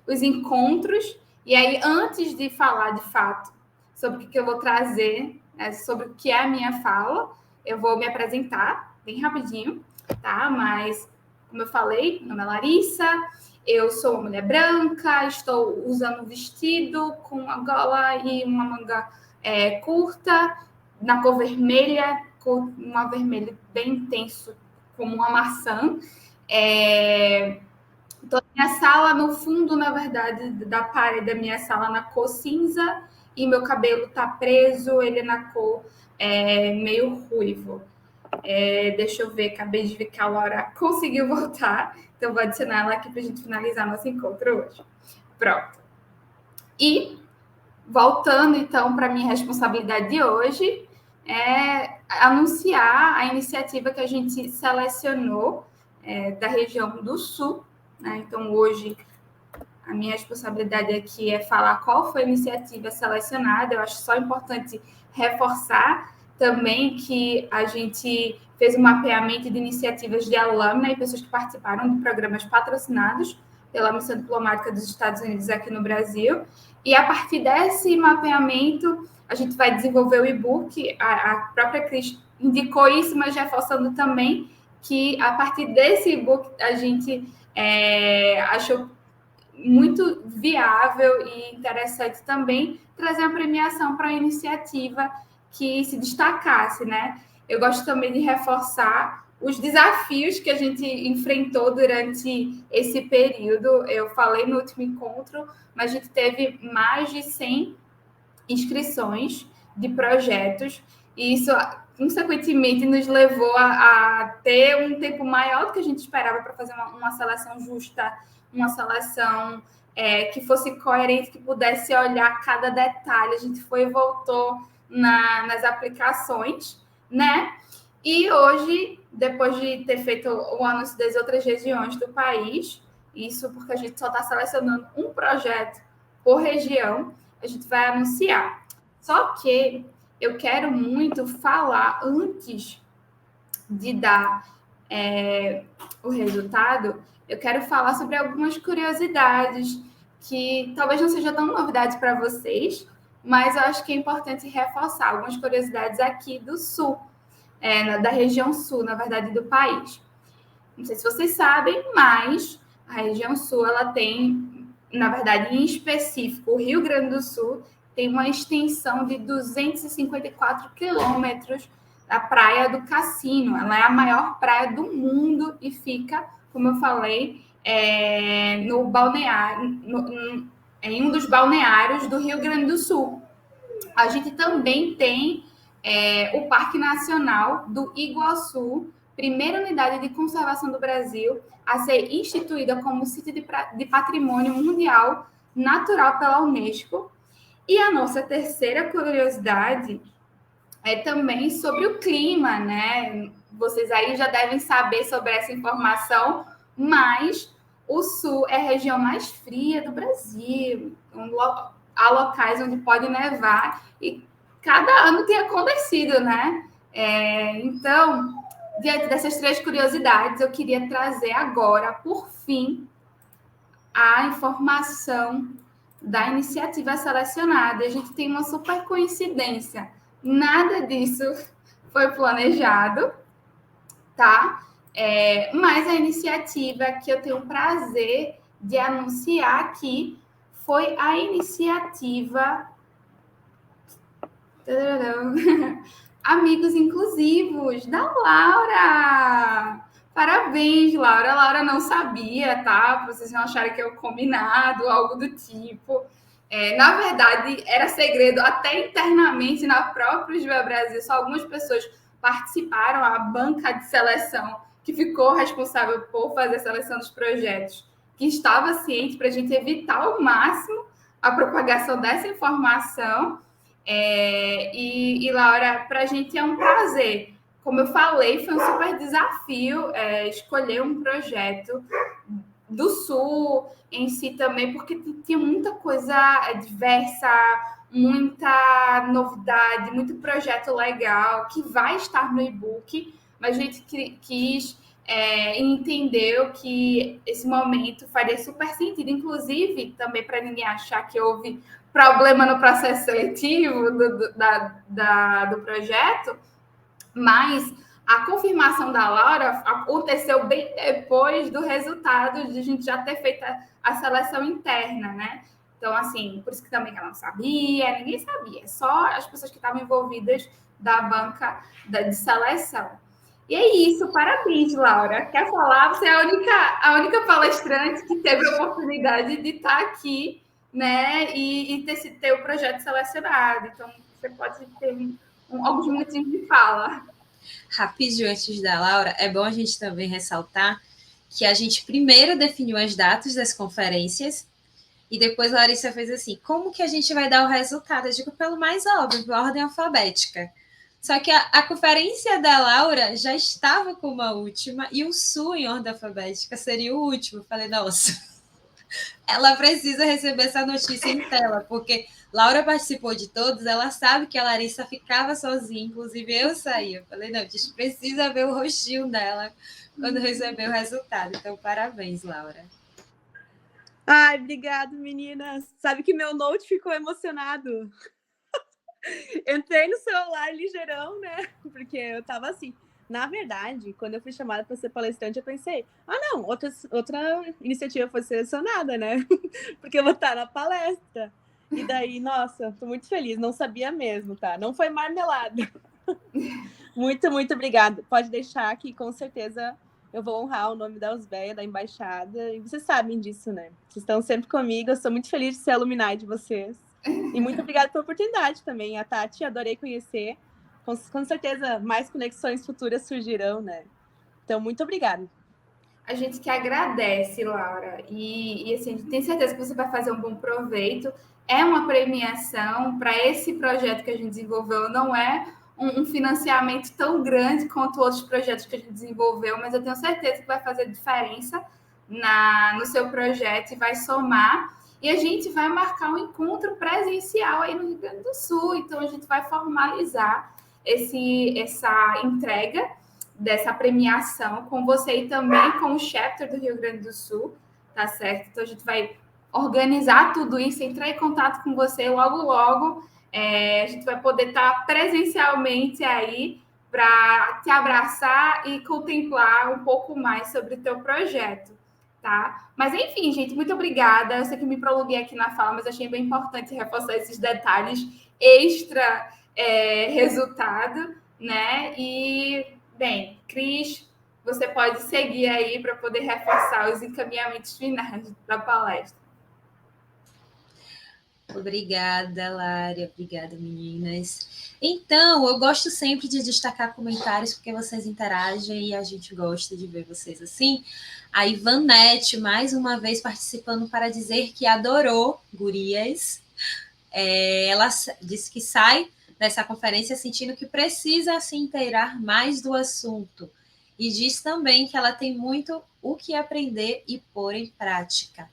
os encontros. E aí, antes de falar de fato sobre o que eu vou trazer, né, sobre o que é a minha fala, eu vou me apresentar bem rapidinho, tá? Mas, como eu falei, meu nome é Larissa, eu sou uma mulher branca, estou usando um vestido com uma gola e uma manga curta, na cor vermelha, uma vermelho bem intenso, como uma maçã. Então, minha sala, no fundo, na verdade, da parede da minha sala, na cor cinza, e meu cabelo tá preso, ele é na cor meio ruivo. Deixa eu ver, acabei de ver que a Laura conseguiu voltar, então vou adicionar ela aqui para a gente finalizar nosso encontro hoje. Pronto. E, voltando, então, para a minha responsabilidade de hoje, é anunciar a iniciativa que a gente selecionou da região do Sul, né? Então, hoje, a minha responsabilidade aqui é falar qual foi a iniciativa selecionada. Eu acho só importante reforçar também que a gente fez um mapeamento de iniciativas de alumna e pessoas que participaram de programas patrocinados pela Missão Diplomática dos Estados Unidos aqui no Brasil. E a partir desse mapeamento, a gente vai desenvolver o e-book. A própria Cris indicou isso, mas reforçando também que a partir desse e-book a gente achou muito viável e interessante também trazer uma premiação para a iniciativa que se destacasse, né? Eu gosto também de reforçar os desafios que a gente enfrentou durante esse período. Eu falei no último encontro, mas a gente teve mais de 100 inscrições de projetos, e isso, consequentemente, nos levou a ter um tempo maior do que a gente esperava para fazer uma seleção justa, uma seleção que fosse coerente, que pudesse olhar cada detalhe. A gente foi e voltou nas aplicações, né? E hoje, depois de ter feito o anúncio das outras regiões do país, isso porque a gente só está selecionando um projeto por região, a gente vai anunciar. Só que eu quero muito falar, antes de dar o resultado, eu quero falar sobre algumas curiosidades que talvez não sejam tão novidades para vocês, mas eu acho que é importante reforçar algumas curiosidades aqui do Sul, da região Sul, na verdade, do país. Não sei se vocês sabem, mas a região Sul, ela tem, na verdade, em específico, o Rio Grande do Sul tem uma extensão de 254 quilômetros da Praia do Cassino. Ela é a maior praia do mundo e fica, como eu falei, no balneário, em um dos balneários do Rio Grande do Sul. A gente também tem o Parque Nacional do Iguaçu, primeira unidade de conservação do Brasil a ser instituída como sítio de patrimônio mundial natural pela Unesco. E a nossa terceira curiosidade é também sobre o clima, né? Vocês aí já devem saber sobre essa informação, mas o Sul é a região mais fria do Brasil. Há locais onde pode nevar e cada ano tem acontecido, né? Então, diante dessas três curiosidades, eu queria trazer agora, por fim, a informação da iniciativa selecionada. A gente tem uma super coincidência. Nada disso foi planejado, tá? Mas a iniciativa que eu tenho o prazer de anunciar aqui foi a iniciativa Amigos Inclusivos, da Laura. Parabéns, Laura. A Laura não sabia, tá? Vocês não acharem que é um combinado, algo do tipo. Na verdade, era segredo até internamente na própria Viva Brasil. Só algumas pessoas participaram, a banca de seleção que ficou responsável por fazer a seleção dos projetos, que estava ciente para a gente evitar ao máximo a propagação dessa informação. E Laura, para a gente é um prazer. Como eu falei, foi um super desafio escolher um projeto do Sul em si também, porque tinha muita coisa diversa, muita novidade, muito projeto legal que vai estar no e-book, mas a gente quis entendeu que esse momento faria super sentido, inclusive também para ninguém achar que houve problema no processo seletivo do projeto, mas a confirmação da Laura aconteceu bem depois do resultado de a gente já ter feito a seleção interna, né? Então, assim, por isso que também ela não sabia, ninguém sabia, só as pessoas que estavam envolvidas da banca de seleção. E é isso, parabéns, Laura. Quer falar? Você é a única palestrante que teve a oportunidade de estar aqui, né? E ter o projeto selecionado. Então, você pode ter alguns minutinhos de fala. Rapidinho antes da Laura, é bom a gente também ressaltar que a gente primeiro definiu as datas das conferências e depois a Larissa fez assim, como que a gente vai dar o resultado? Eu digo pelo mais óbvio, por ordem alfabética. Só que a conferência da Laura já estava como a última e o Sul em ordem alfabética seria o último. Eu falei, nossa, ela precisa receber essa notícia em tela, porque Laura participou de todos, ela sabe que a Larissa ficava sozinha, inclusive eu saía. Eu falei, não, a gente precisa ver o rostinho dela quando receber o resultado. Então, parabéns, Laura. Ai, obrigado, meninas. Sabe que meu note ficou emocionado. Entrei no celular ligeirão, né? Porque eu tava assim. Na verdade, quando eu fui chamada para ser palestrante, eu pensei, não, outra iniciativa foi selecionada, né? Porque eu vou estar na palestra. E daí, nossa, tô muito feliz. Não sabia mesmo, tá? Não foi marmelada. Muito, muito obrigada. Pode deixar que, com certeza, eu vou honrar o nome da Usbeia, da embaixada. E vocês sabem disso, né? Vocês estão sempre comigo. Eu sou muito feliz de ser alumni de vocês. E muito obrigada pela oportunidade também. A Tati, adorei conhecer. Com certeza, mais conexões futuras surgirão, né? Então, muito obrigada. A gente que agradece, Laura. E assim, tem certeza que você vai fazer um bom proveito. É uma premiação para esse projeto que a gente desenvolveu. Não é um financiamento tão grande quanto outros projetos que a gente desenvolveu, mas eu tenho certeza que vai fazer diferença no seu projeto e vai somar. E a gente vai marcar um encontro presencial aí no Rio Grande do Sul. Então, a gente vai formalizar essa entrega dessa premiação com você e também com o chapter do Rio Grande do Sul, tá certo? Então, a gente vai organizar tudo isso, entrar em contato com você logo. A gente vai poder estar presencialmente aí para te abraçar e contemplar um pouco mais sobre o teu projeto, tá? Mas, enfim, gente, muito obrigada. Eu sei que me prolonguei aqui na fala, mas achei bem importante reforçar esses detalhes extra resultado, né? E, bem, Cris, você pode seguir aí para poder reforçar os encaminhamentos finais da palestra. Obrigada, Lara. Obrigada, meninas. Então, eu gosto sempre de destacar comentários, porque vocês interagem e a gente gosta de ver vocês assim. A Ivanete, mais uma vez, participando para dizer que adorou Gurias. Ela disse que sai dessa conferência sentindo que precisa se inteirar mais do assunto. E diz também que ela tem muito o que aprender e pôr em prática.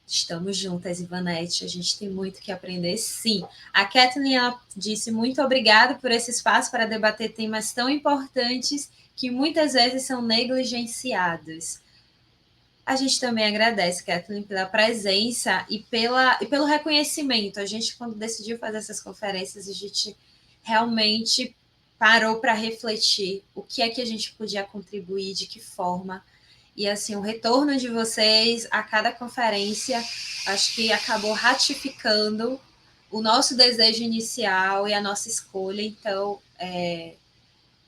Estamos juntas, Ivanete. A gente tem muito que aprender, sim. A Kathleen, ela disse muito obrigada por esse espaço para debater temas tão importantes que muitas vezes são negligenciados. A gente também agradece, Kathleen, pela presença e pelo reconhecimento. A gente, quando decidiu fazer essas conferências, a gente realmente parou para refletir o que é que a gente podia contribuir, de que forma. E, assim, o retorno de vocês a cada conferência, acho que acabou ratificando o nosso desejo inicial e a nossa escolha. Então, é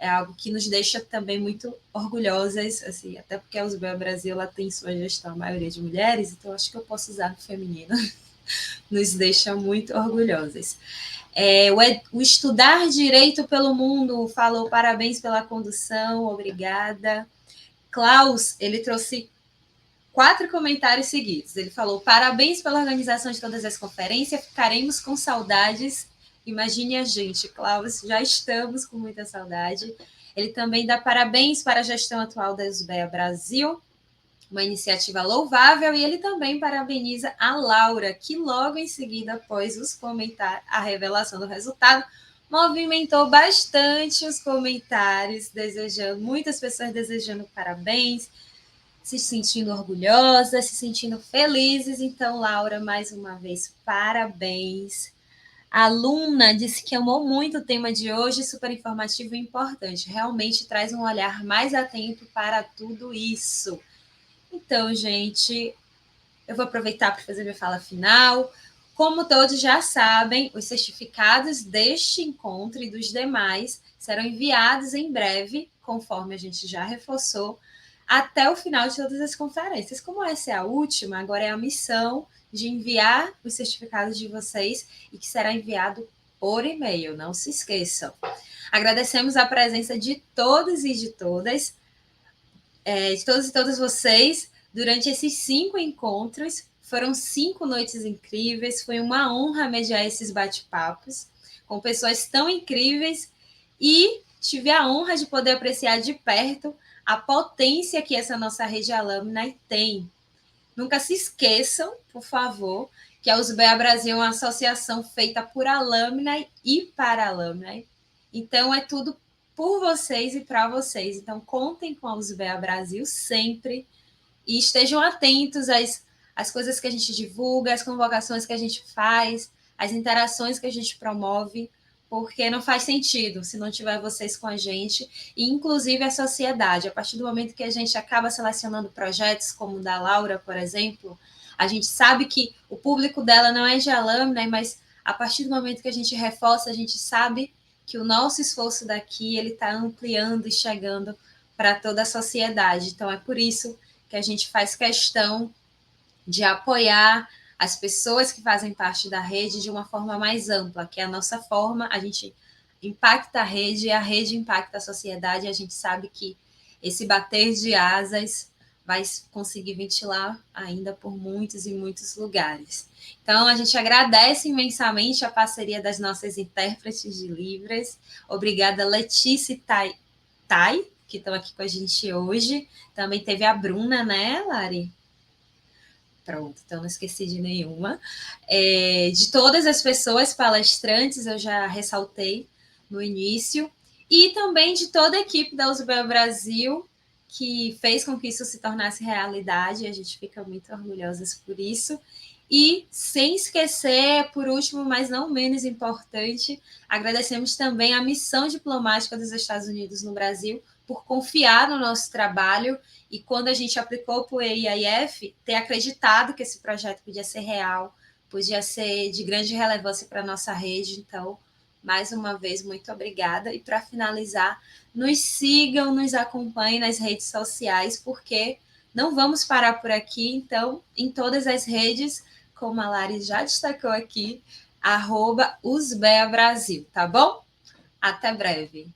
algo que nos deixa também muito orgulhosas, assim, até porque a Usbel Brasil ela tem sua gestão, a maioria de mulheres, então acho que eu posso usar no feminino. Nos deixa muito orgulhosas. O Estudar Direito pelo Mundo falou parabéns pela condução, obrigada. Klaus, ele trouxe 4 comentários seguidos. Ele falou, parabéns pela organização de todas as conferências, ficaremos com saudades. Imagine a gente, Klaus, já estamos com muita saudade. Ele também dá parabéns para a gestão atual da Usbea Brasil, uma iniciativa louvável, e ele também parabeniza a Laura, que logo em seguida, após os comentários, a revelação do resultado, movimentou bastante os comentários, muitas pessoas desejando parabéns, se sentindo orgulhosas, se sentindo felizes. Então, Laura, mais uma vez, parabéns. A aluna disse que amou muito o tema de hoje, super informativo e importante. Realmente traz um olhar mais atento para tudo isso. Então, gente, eu vou aproveitar para fazer minha fala final. Como todos já sabem, os certificados deste encontro e dos demais serão enviados em breve, conforme a gente já reforçou, até o final de todas as conferências. Como essa é a última, agora é a missão de enviar os certificados de vocês e que será enviado por e-mail, não se esqueçam. Agradecemos a presença de todos e de todas, de todos e todas vocês, durante esses 5 encontros. Foram 5 noites incríveis, foi uma honra mediar esses bate-papos com pessoas tão incríveis e tive a honra de poder apreciar de perto a potência que essa nossa rede alumni tem. Nunca se esqueçam, por favor, que a USBEA Brasil é uma associação feita por alumni e para alumni. Então, é tudo por vocês e para vocês. Então, contem com a USBEA Brasil sempre e estejam atentos às coisas que a gente divulga, às convocações que a gente faz, às interações que a gente promove, porque não faz sentido se não tiver vocês com a gente, e inclusive a sociedade. A partir do momento que a gente acaba selecionando projetos, como o da Laura, por exemplo, a gente sabe que o público dela não é de alumni, mas a partir do momento que a gente reforça, a gente sabe que o nosso esforço daqui ele está ampliando e chegando para toda a sociedade. Então, é por isso que a gente faz questão de apoiar as pessoas que fazem parte da rede de uma forma mais ampla, que é a nossa forma, a gente impacta a rede e a rede impacta a sociedade, e a gente sabe que esse bater de asas vai conseguir ventilar ainda por muitos e muitos lugares. Então, a gente agradece imensamente a parceria das nossas intérpretes de Libras. Obrigada, Letícia e Tai, que estão aqui com a gente hoje. Também teve a Bruna, né, Lari? Pronto, então não esqueci de nenhuma. De todas as pessoas palestrantes, eu já ressaltei no início, e também de toda a equipe da USBEA Brasil, que fez com que isso se tornasse realidade, e a gente fica muito orgulhosas por isso. E, sem esquecer, por último, mas não menos importante, agradecemos também a missão diplomática dos Estados Unidos no Brasil por confiar no nosso trabalho e quando a gente aplicou para o EIF, ter acreditado que esse projeto podia ser real, podia ser de grande relevância para a nossa rede. Então, mais uma vez, muito obrigada. E para finalizar, nos sigam, nos acompanhem nas redes sociais, porque não vamos parar por aqui. Então, em todas as redes, como a Lari já destacou aqui, @USBEA Brasil, tá bom? Até breve.